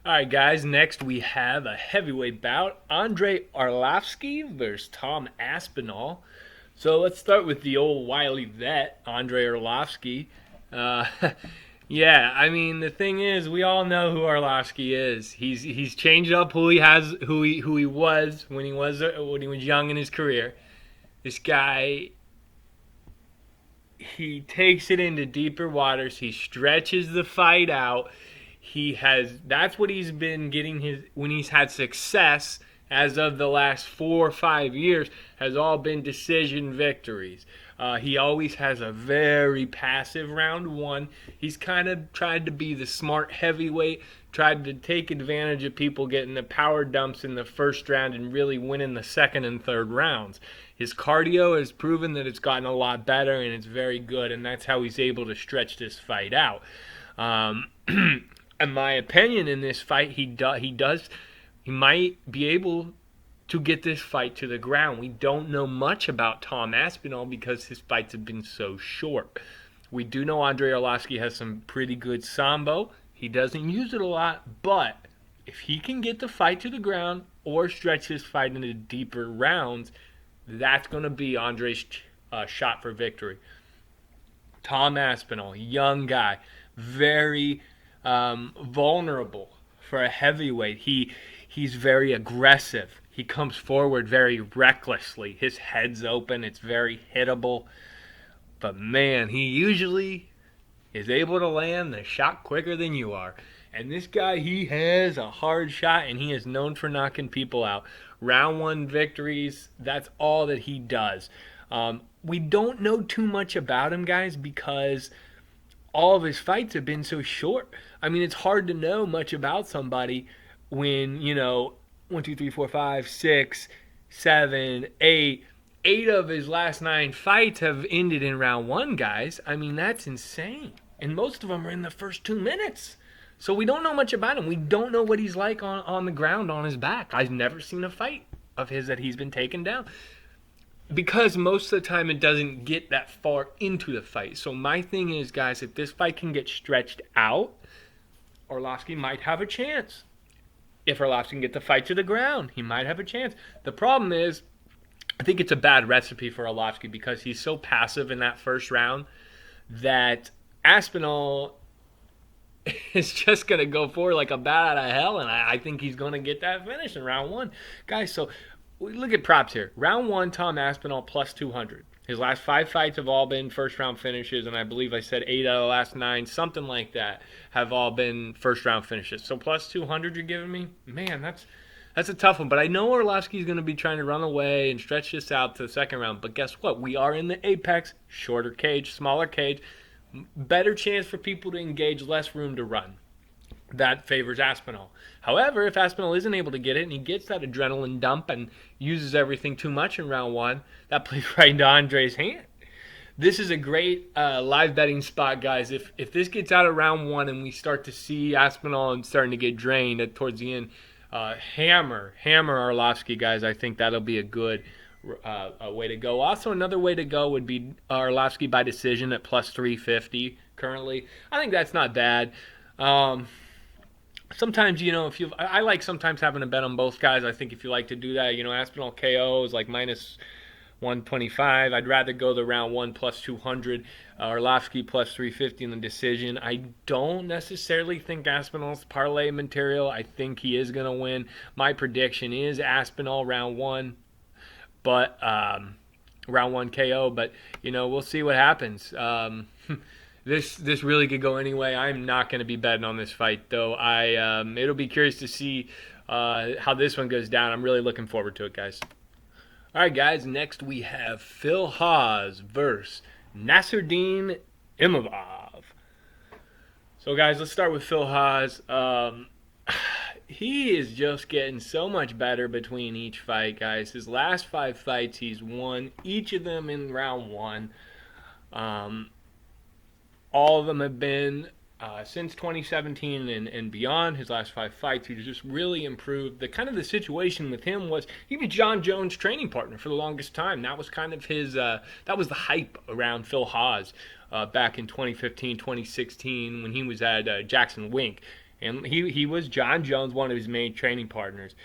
All right, guys, next we have a heavyweight bout, Andre Arlovski versus Tom Aspinall. So let's start with the old wily vet, Andre Arlovski. Yeah, I mean, the thing is, we all know who Arlovski is. He's changed up who he was when he was young in his career. This guy, he takes it into deeper waters. He stretches the fight out. That's what he's been getting when he's had success as of the last 4 or 5 years, has all been decision victories. He always has a very passive round 1. He's kind of tried to be the smart heavyweight, tried to take advantage of people getting the power dumps in the first round and really winning the second and third rounds. His cardio has proven that it's gotten a lot better, and it's very good, and that's how he's able to stretch this fight out. In my opinion, in this fight, he might be able to get this fight to the ground. We don't know much about Tom Aspinall because his fights have been so short. We do know Andre Arlovski has some pretty good sambo. He doesn't use it a lot, but if he can get the fight to the ground or stretch his fight into deeper rounds, that's going to be Andre's shot for victory. Tom Aspinall, young guy, very vulnerable for a heavyweight. He's very aggressive. He comes forward very recklessly. His head's open. It's very hittable. But man, he usually is able to land the shot quicker than you are. And this guy, he has a hard shot, and he is known for knocking people out. Round 1 victories, that's all that he does. We don't know too much about him, guys, because all of his fights have been so short. I mean, it's hard to know much about somebody when, 1, 2, 3, 4, 5, 6, 7, 8. 8 of his last 9 fights have ended in round 1, guys. I mean, that's insane. And most of them are in the first 2 minutes. So we don't know much about him. We don't know what he's like on the ground, on his back. I've never seen a fight of his that he's been taken down. Because most of the time it doesn't get that far into the fight. So my thing is, guys, if this fight can get stretched out, Arlovski might have a chance. If Arlovski can get the fight to the ground, he might have a chance. The problem is, I think it's a bad recipe for Arlovski because he's so passive in that first round that Aspinall is just going to go forward like a bat out of hell, and I think he's going to get that finish in round 1. Guys, so look at props here. Round 1, Tom Aspinall plus 200. His last 5 fights have all been first-round finishes, and I believe I said 8 out of the last 9, something like that, have all been first-round finishes. So plus 200 you're giving me? Man, that's a tough one. But I know Arlovski's going to be trying to run away and stretch this out to the second round. But guess what? We are in the apex, shorter cage, smaller cage, better chance for people to engage, less room to run. That favors Aspinall. However, if Aspinall isn't able to get it and he gets that adrenaline dump and uses everything too much in round 1, that plays right into Andre's hand. This is a great live betting spot, guys. If this gets out of round 1 and we start to see Aspinall and starting to get drained towards the end, hammer Arlovski, guys. I think that'll be a good way to go. Also, another way to go would be Arlovski by decision at plus 350 currently. I think that's not bad. Sometimes, I like sometimes having a bet on both guys. I think if you like to do that, Aspinall KO is like minus 125. I'd rather go the round 1 plus 200. Arlovski plus 350 in the decision. I don't necessarily think Aspinall's parlay material. I think he is going to win. My prediction is Aspinall round 1, but round 1 KO. But we'll see what happens. This really could go anyway. I'm not going to be betting on this fight, though. It'll be curious to see how this one goes down. I'm really looking forward to it, guys. All right, guys. Next we have Phil Hawes versus Nasruddin Imavov. So, guys, let's start with Phil Hawes. He is just getting so much better between each fight, guys. His last 5 fights, he's won each of them in round 1. All of them have been since 2017 and beyond. His last 5 fights, he's just really improved. The situation with him was he was John Jones' training partner for the longest time. That was kind of his. That was the hype around Phil Hawes back in 2015, 2016 when he was at Jackson Wink, and he was John Jones, one of his main training partners.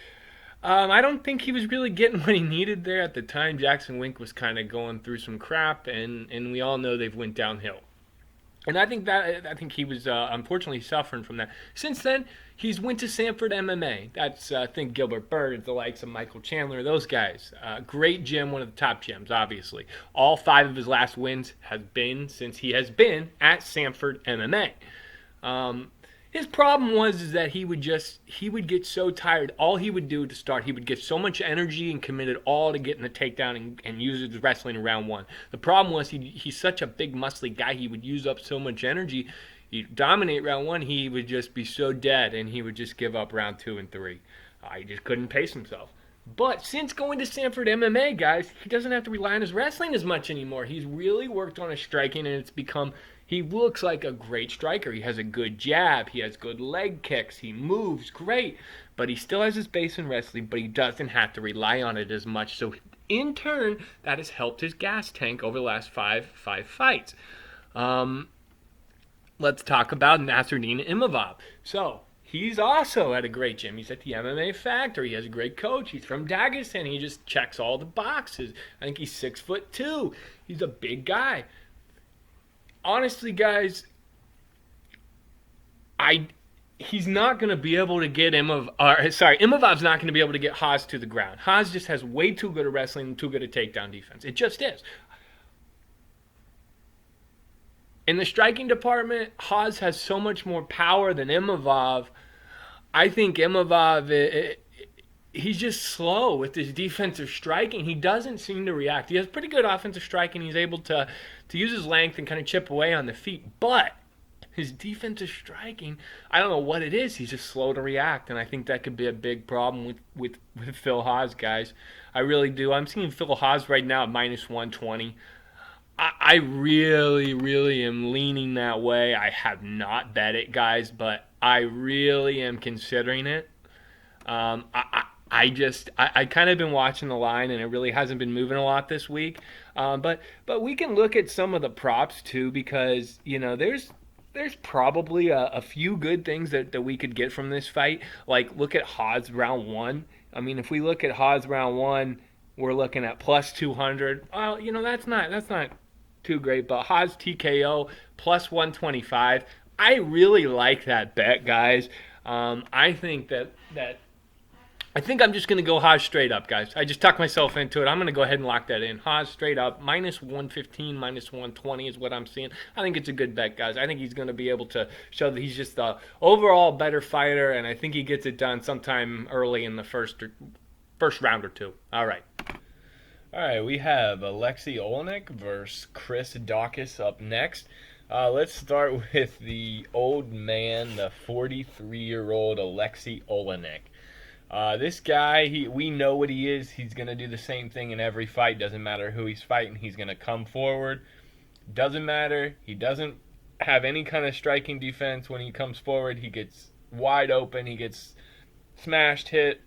I don't think he was really getting what he needed there at the time. Jackson Wink was kind of going through some crap, and we all know they've went downhill. And I think he was unfortunately suffering from that. Since then, he's went to Sanford MMA. That's think Gilbert Burns, the likes of Michael Chandler, those guys. Great gym, one of the top gyms, obviously. All 5 of his last wins have been since he has been at Sanford MMA. His problem was that he would get so tired. All he would do to start, he would get so much energy and commit it all to getting the takedown and use his wrestling in round 1. The problem was he's such a big, muscly guy. He would use up so much energy. He'd dominate round 1. He would just be so dead, and he would just give up round 2 and 3. He just couldn't pace himself. But since going to Sanford MMA, guys, he doesn't have to rely on his wrestling as much anymore. He's really worked on his striking, and it's become... He looks like a great striker. He has a good jab. He has good leg kicks. He moves great. But he still has his base in wrestling, but he doesn't have to rely on it as much. So, in turn, that has helped his gas tank over the last five fights. Let's talk about Nasruddin Imavov. So, He's also at a great gym. He's at the MMA Factory. He has a great coach. He's from Dagestan. He just checks all the boxes. I think he's 6'2". He's a big guy. Honestly, guys, he's not going to be able to get Imavov's not going to be able to get Hawes to the ground. Hawes just has way too good at wrestling and too good at takedown defense. It just is. In the striking department, Hawes has so much more power than Imavov. I think Imavov, he's just slow with his defensive striking. He doesn't seem to react. He has pretty good offensive striking. He's able to use his length and kind of chip away on the feet. But his defensive striking, I don't know what it is. He's just slow to react, and I think that could be a big problem with Phil Hawes, guys. I really do. I'm seeing Phil Hawes right now at minus 120. I really, really am leaning that way. I have not bet it, guys, but I really am considering it. I kind of been watching the line, and it really hasn't been moving a lot this week. But we can look at some of the props too, because there's probably a few good things that we could get from this fight. Like, look at Hawes round 1. I mean, if we look at Hawes round 1, we're looking at plus 200. Well, that's not too great, but Hawes TKO plus 125. I really like that bet, guys. I think I think I'm just going to go Hawes straight up, guys. I just tucked myself into it. I'm going to go ahead and lock that in. Hawes straight up, minus 115, minus 120 is what I'm seeing. I think it's a good bet, guys. I think he's going to be able to show that he's just the overall better fighter, and I think he gets it done sometime early in the first round or two. All right. All right, we have Alexei Oleinik versus Chris Daukaus up next. Let's start with the old man, the 43-year-old Alexei Oleinik. This guy, we know what he is. He's going to do the same thing in every fight. Doesn't matter who he's fighting. He's going to come forward. Doesn't matter. He doesn't have any kind of striking defense when he comes forward. He gets wide open. He gets smashed, hit.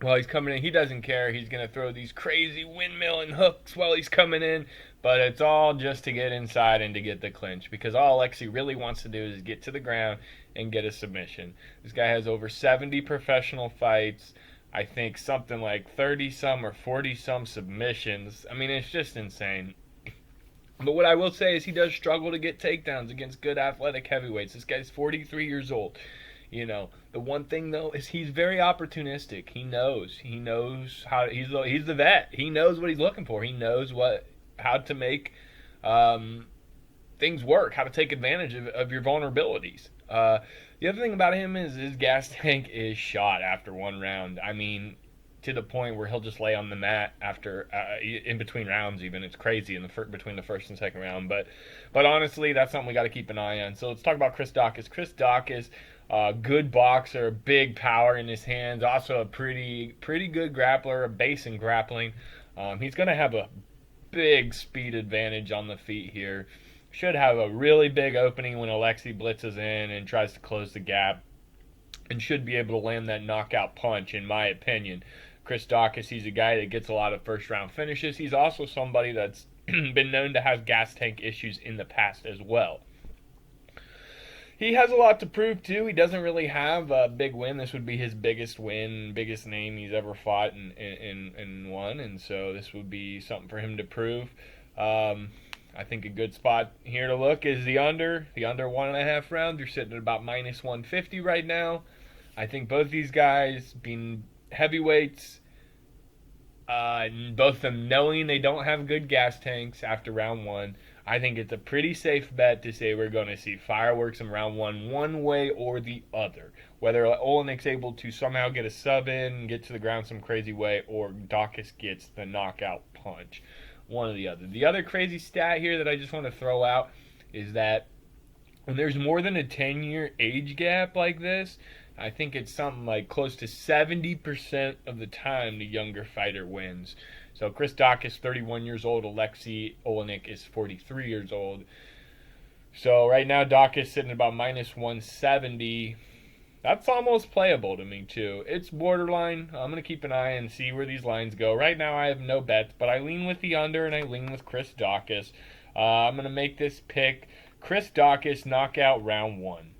While he's coming in, he doesn't care. He's going to throw these crazy windmill and hooks while he's coming in. But it's all just to get inside and to get the clinch. Because all Alexei really wants to do is get to the ground and get a submission. This guy has over 70 professional fights. I think something like 30-some or 40-some submissions. I mean, it's just insane. But what I will say is he does struggle to get takedowns against good athletic heavyweights. This guy's 43 years old. The one thing though is he's very opportunistic. He knows how he's the vet. He knows what he's looking for. He knows how to make things work, how to take advantage of your vulnerabilities. The other thing about him is his gas tank is shot after one round. I mean, to the point where he'll just lay on the mat after in between rounds. Even it's crazy between the first and second round. But honestly, that's something we got to keep an eye on. So let's talk about Chris Daukaus. Chris Daukaus. Good boxer, big power in his hands, also a pretty good grappler, a base in grappling. He's going to have a big speed advantage on the feet here. Should have a really big opening when Alexei blitzes in and tries to close the gap, and should be able to land that knockout punch, in my opinion. Chris Daukaus, he's a guy that gets a lot of first-round finishes. He's also somebody that's been known to have gas tank issues in the past as well. He has a lot to prove, too. He doesn't really have a big win. This would be his biggest win, biggest name he's ever fought and won. And so this would be something for him to prove. I think a good spot here to look is the under 1.5 rounds. You're sitting at about minus 150 right now. I think both these guys, being heavyweights, both of them knowing they don't have good gas tanks after round 1, I think it's a pretty safe bet to say we're going to see fireworks in round 1 one way or the other. Whether Oleinik's able to somehow get a sub in, get to the ground some crazy way, or Daukaus gets the knockout punch. One or the other. The other crazy stat here that I just want to throw out is that when there's more than a 10-year age gap like this, I think it's something like close to 70% of the time the younger fighter wins. So Chris Daukaus, 31 years old. Alexei Oleinik is 43 years old. So right now Daukaus sitting at about minus 170. That's almost playable to me too. It's borderline. I'm going to keep an eye and see where these lines go. Right now I have no bets, but I lean with the under and I lean with Chris Daukaus. I'm going to make this pick. Chris Daukaus knockout round 1.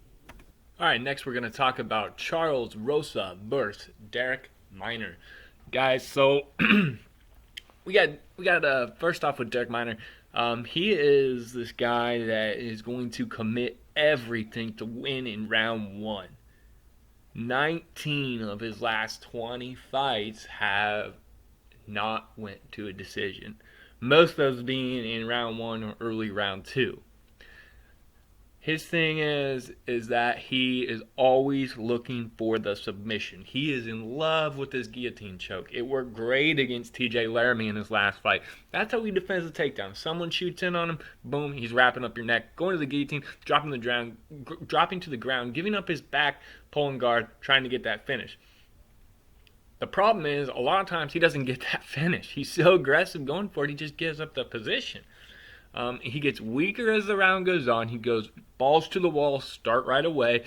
All right, next we're going to talk about Charles Rosa versus Derek Minor. Guys, so we got first off with Derek Minor. He is this guy that is going to commit everything to win in round one. 19 of his last 20 fights have not went to a decision. Most of those being in round one or early round two. His thing is that he is always looking for the submission. He is in love with this guillotine choke. It worked great against TJ Laramie in his last fight. That's how he defends the takedown. Someone shoots in on him, boom, he's wrapping up your neck, going to the guillotine, dropping to the ground, giving up his back, pulling guard, trying to get that finish. The problem is, a lot of times he doesn't get that finish. He's so aggressive going for it, he just gives up the position. He gets weaker as the round goes on. He goes balls to the wall, start right away.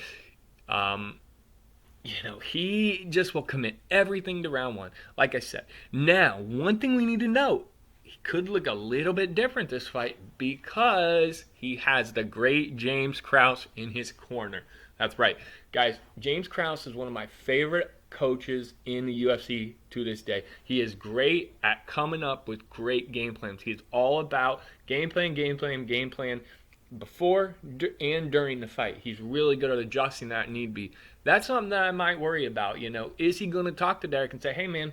He just will commit everything to round one. Like I said. Now, one thing we need to note, he could look a little bit different this fight because he has the great James Krause in his corner. That's right. Guys, James Krause is one of my favorite coaches in the UFC to this day. He is great at coming up with great game plans. He's all about game plan before and during the fight. He's really good at adjusting that need be. That's something that I might worry about. Is he going to talk to Derek and say, hey man,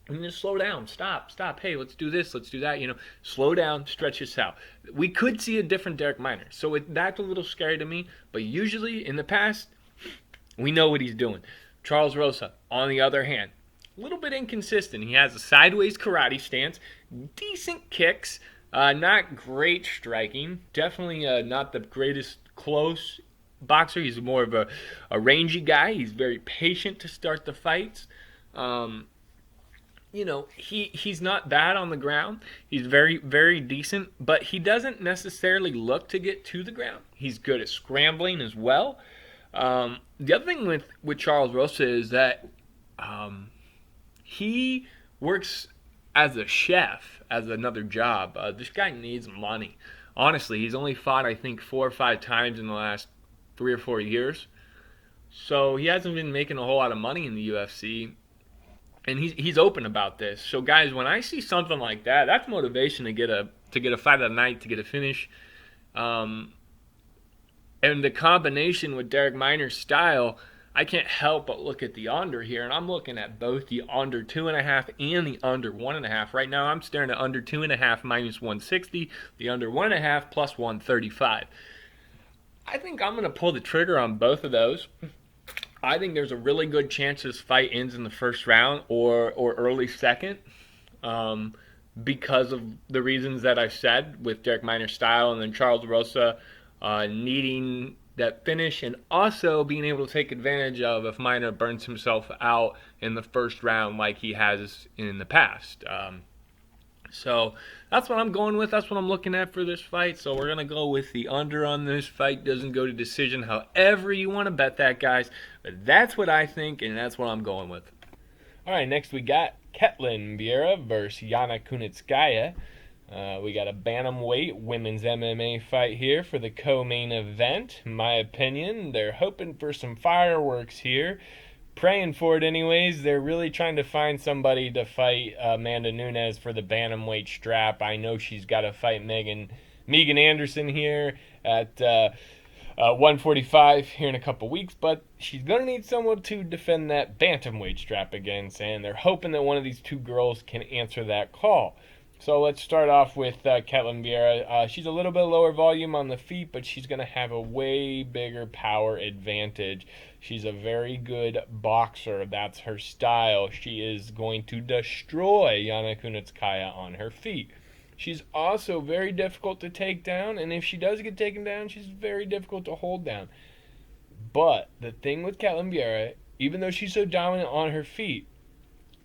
I'm going to slow down, stop, hey, let's do this, let's do that, slow down, stretch this out. We could see a different Derek Minor. So that's a little scary to me, but usually in the past, we know what he's doing. Charles Rosa, on the other hand, a little bit inconsistent. He has a sideways karate stance, decent kicks, not great striking, definitely not the greatest close boxer. He's more of a rangy guy. He's very patient to start the fights. He's not bad on the ground. He's very, very decent, but he doesn't necessarily look to get to the ground. He's good at scrambling as well. The other thing with Charles Rosa is that he works as a chef, as another job. This guy needs money. Honestly, he's only fought, I think, 4 or 5 times in the last 3 or 4 years. So he hasn't been making a whole lot of money in the UFC. And he's open about this. So guys, when I see something like that, that's motivation to get a fight of the night, to get a finish. And the combination with Derek Minor's style, I can't help but look at the under here, and I'm looking at both the under 2.5 and the under 1.5. Right now, I'm staring at under 2.5 minus 160, the under 1.5 plus 135. I think I'm going to pull the trigger on both of those. I think there's a really good chance this fight ends in the first round or early second, because of the reasons that I said with Derek Minor's style, and then Charles Rosa needing that finish, and also being able to take advantage of if Minor burns himself out in the first round like he has in the past. So that's what I'm going with. That's what I'm looking at for this fight. So we're going to go with the under on this fight. Doesn't go to decision. However you want to bet that, guys. But that's what I think, and that's what I'm going with. All right, next we got Vieira versus Kunitskaya. We got a bantamweight women's MMA fight here for the co-main event. In my opinion, they're hoping for some fireworks here. Praying for it anyways. They're really trying to find somebody to fight Amanda Nunes for the bantamweight strap. I know she's got to fight Megan Anderson here at 145 here in a couple weeks, but she's going to need someone to defend that bantamweight strap against, and they're hoping that one of these two girls can answer that call. So let's start off with Vieira. She's a little bit lower volume on the feet, but she's going to have a way bigger power advantage. She's a very good boxer. That's her style. She is going to destroy Kunitskaya on her feet. She's also very difficult to take down, and if she does get taken down, she's very difficult to hold down. But the thing with Vieira, even though she's so dominant on her feet,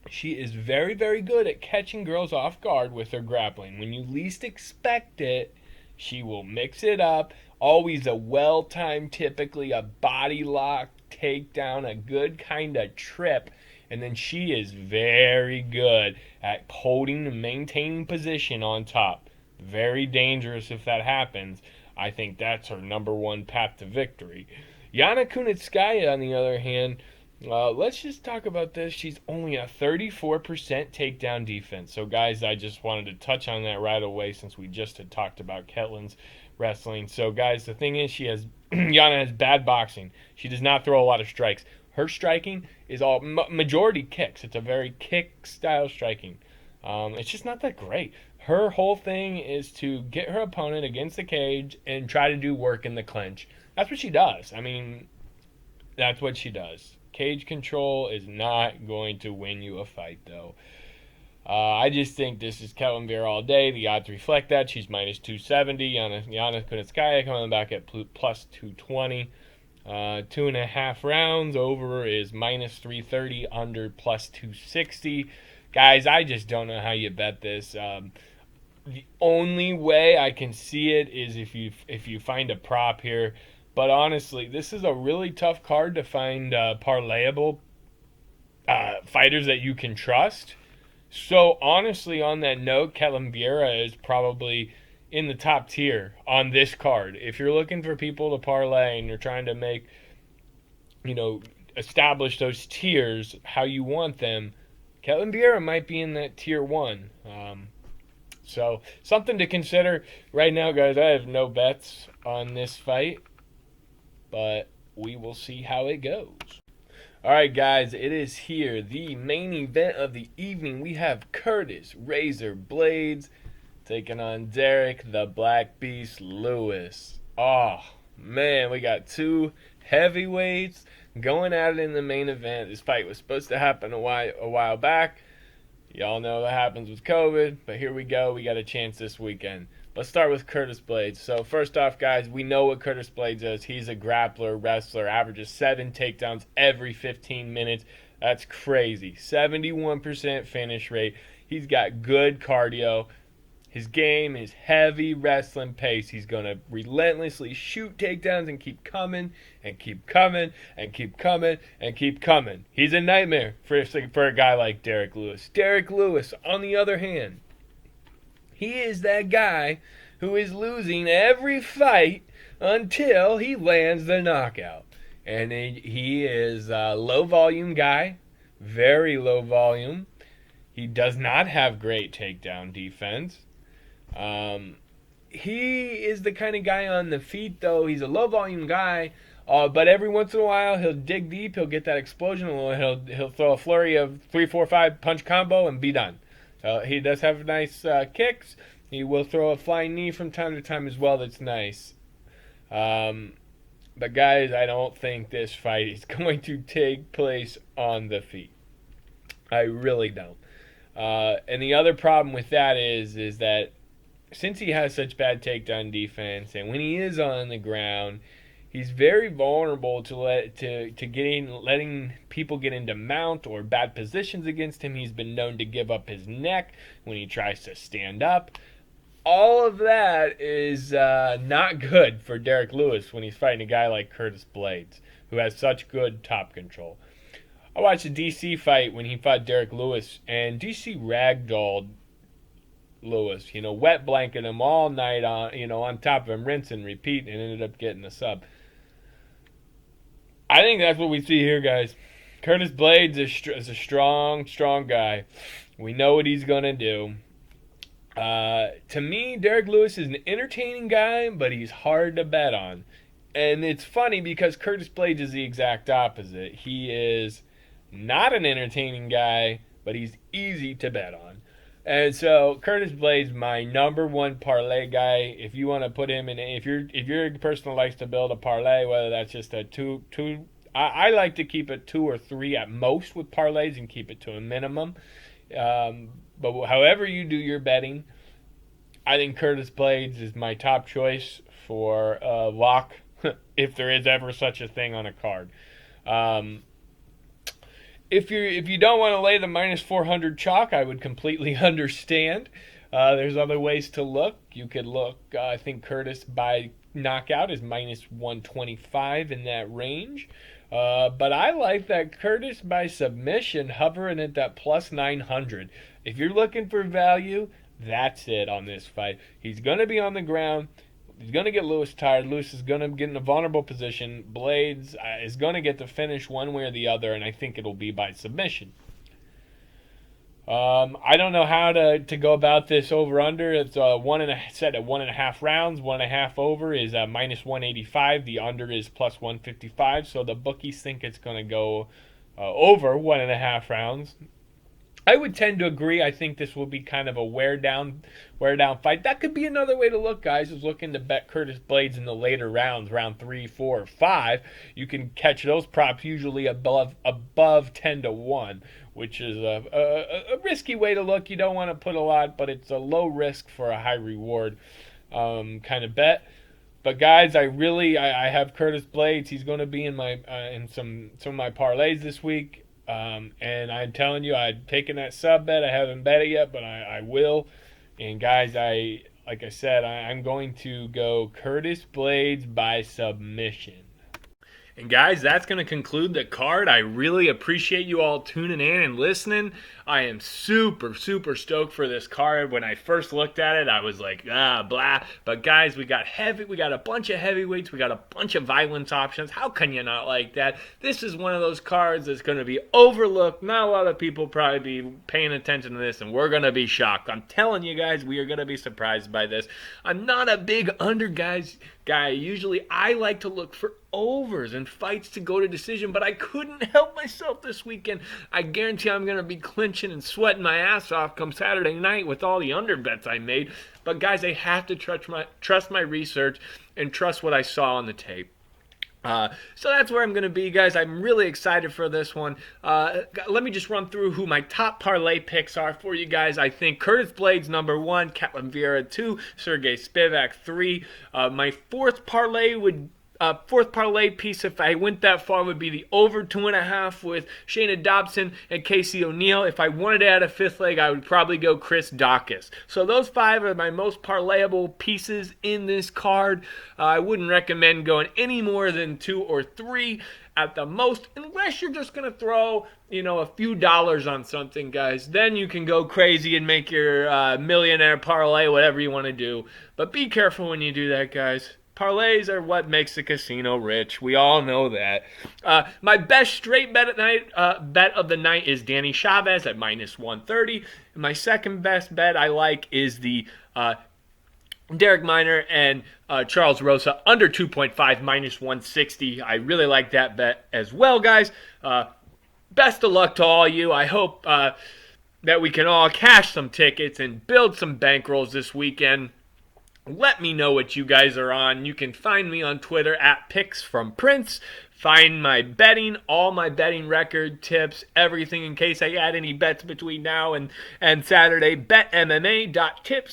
she is very, very good at catching girls off guard with her grappling. When you least expect it, she will mix it up. Always a well-timed, typically a body lock takedown, a good kind of trip. And then she is very good at holding and maintaining position on top. Very dangerous if that happens. I think that's her number one path to victory. Yana Kunitskaya, on the other hand, let's just talk about this. She's only a 34% takedown defense. So, guys, I just wanted to touch on that right away since we just had talked about Ketlin's wrestling. So, guys, the thing is, Yana has bad boxing. She does not throw a lot of strikes. Her striking is all majority kicks. It's a very kick-style striking. It's just not that great. Her whole thing is to get her opponent against the cage and try to do work in the clinch. That's what she does. I mean, that's what she does. Cage control is not going to win you a fight, though. I just think this is Vieira all day. The odds reflect that. She's minus 270. Yana Kunitskaya coming back at plus 220. 2.5 rounds. Over is minus 330. Under plus 260. Guys, I just don't know how you bet this. The only way I can see it is if you find a prop here. But honestly, this is a really tough card to find parlayable fighters that you can trust. So honestly, on that note, Vieira is probably in the top tier on this card. If you're looking for people to parlay and you're trying to make, establish those tiers how you want them, Vieira might be in that tier 1. So something to consider. Right now, guys, I have no bets on this fight, but we will see how it goes. All right, guys, it is here. The main event of the evening. We have Curtis Razor Blaydes taking on Derek the Black Beast Lewis. Oh, man, we got two heavyweights going at it in the main event. This fight was supposed to happen a while back. Y'all know that happens with COVID, but here we go. We got a chance this weekend. Let's start with Curtis Blaydes. So first off, guys, we know what Curtis Blaydes is. He's a grappler, wrestler, averages 7 takedowns every 15 minutes. That's crazy. 71% finish rate. He's got good cardio. His game is heavy wrestling pace. He's going to relentlessly shoot takedowns and keep coming and keep coming and keep coming and keep coming. He's a nightmare for a guy like Derek Lewis. Derek Lewis, on the other hand, he is that guy who is losing every fight until he lands the knockout. And he is a low-volume guy, very low volume. He does not have great takedown defense. He is the kind of guy on the feet, though. He's a low-volume guy, but every once in a while he'll dig deep, he'll get that explosion, he'll throw a flurry of 3, 4, 5 punch combo and be done. He does have nice kicks. He will throw a flying knee from time to time as well. That's nice. But guys, I don't think this fight is going to take place on the feet. I really don't. And the other problem with that is that since he has such bad takedown defense, and when he is on the ground, he's very vulnerable to letting people get into mount or bad positions against him. He's been known to give up his neck when he tries to stand up. All of that is not good for Derek Lewis when he's fighting a guy like Curtis Blaydes, who has such good top control. I watched a DC fight when he fought Derek Lewis, and DC ragdolled Lewis, wet blanket him all night on top of him, rinse and repeat, and ended up getting a sub. I think that's what we see here, guys. Curtis Blaydes is a strong guy. We know what he's going to do. To me, Derek Lewis is an entertaining guy, but he's hard to bet on. And it's funny because Curtis Blaydes is the exact opposite. He is not an entertaining guy, but he's easy to bet on. And so Curtis Blaydes, my number one parlay guy. If you want to put him in, if you're a person who likes to build a parlay, whether that's just a two, I like to keep it 2 or 3 at most with parlays and keep it to a minimum. But however you do your betting, I think Curtis Blaydes is my top choice for lock if there is ever such a thing on a card. If you don't want to lay the minus 400 chalk, I would completely understand. There's other ways to look. You could look, I think Curtis by knockout is minus 125 in that range. But I like that Curtis by submission hovering at that plus 900. If you're looking for value, that's it on this fight. He's going to be on the ground. He's going to get Lewis tired. Lewis is going to get in a vulnerable position. Blaydes is going to get the finish one way or the other, and I think it'll be by submission. I don't know how to go about this over-under. It's set at 1.5 rounds. 1.5 over is minus 185. The under is plus 155. So the bookies think it's going to go over 1.5 rounds. I would tend to agree. I think this will be kind of a wear down fight. That could be another way to look, guys, is looking to bet Curtis Blaydes in the later rounds, round 3, 4, or 5. You can catch those props usually above 10-1, which is a risky way to look. You don't want to put a lot, but it's a low risk for a high reward kind of bet. But guys, I have Curtis Blaydes. He's going to be in my in some of my parlays this week. And I'm telling you, I've taken that sub bet. I haven't bet it yet, but I will. And guys, like I said, I'm going to go Curtis Blaydes by submission. And guys, that's going to conclude the card. I really appreciate you all tuning in and listening. I am super, super stoked for this card. When I first looked at it, I was like, blah. But guys, we got a bunch of heavyweights. We got a bunch of violence options. How can you not like that? This is one of those cards that's going to be overlooked. Not a lot of people probably be paying attention to this, and we're going to be shocked. I'm telling you guys, we are going to be surprised by this. I'm not a big under guy. Usually I like to look for overs and fights to go to decision, but I couldn't help myself this weekend. I guarantee I'm going to be clinching and sweating my ass off come Saturday night with all the under bets I made. But guys, I have to trust my research and trust what I saw on the tape. So that's where I'm going to be, guys. I'm really excited for this one. Let me just run through who my top parlay picks are for you guys. I think Curtis Blaydes, number 1, Vieira 2, Sergey Spivac 3. My fourth parlay piece, if I went that far, would be the over 2.5 with Shayna Dobson and Casey O'Neill. If I wanted to add a fifth leg, I would probably go Chris Daukaus. So those 5 are my most parlayable pieces in this card. I wouldn't recommend going any more than 2 or 3 at the most, unless you're just going to throw, a few dollars on something, guys. Then you can go crazy and make your millionaire parlay, whatever you want to do. But be careful when you do that, guys. Parlays are what makes the casino rich. We all know that. My best straight bet of the night is Danny Chavez at minus 130. And my second best bet I like is the Derek Minor and Charles Rosa under 2.5 minus 160. I really like that bet as well, guys. Best of luck to all you. I hope that we can all cash some tickets and build some bankrolls this weekend. Let me know what you guys are on. You can find me on Twitter at PicksFromPrince. Find my betting, all my betting record, tips, everything in case I add any bets between now and Saturday. Betmma.tips.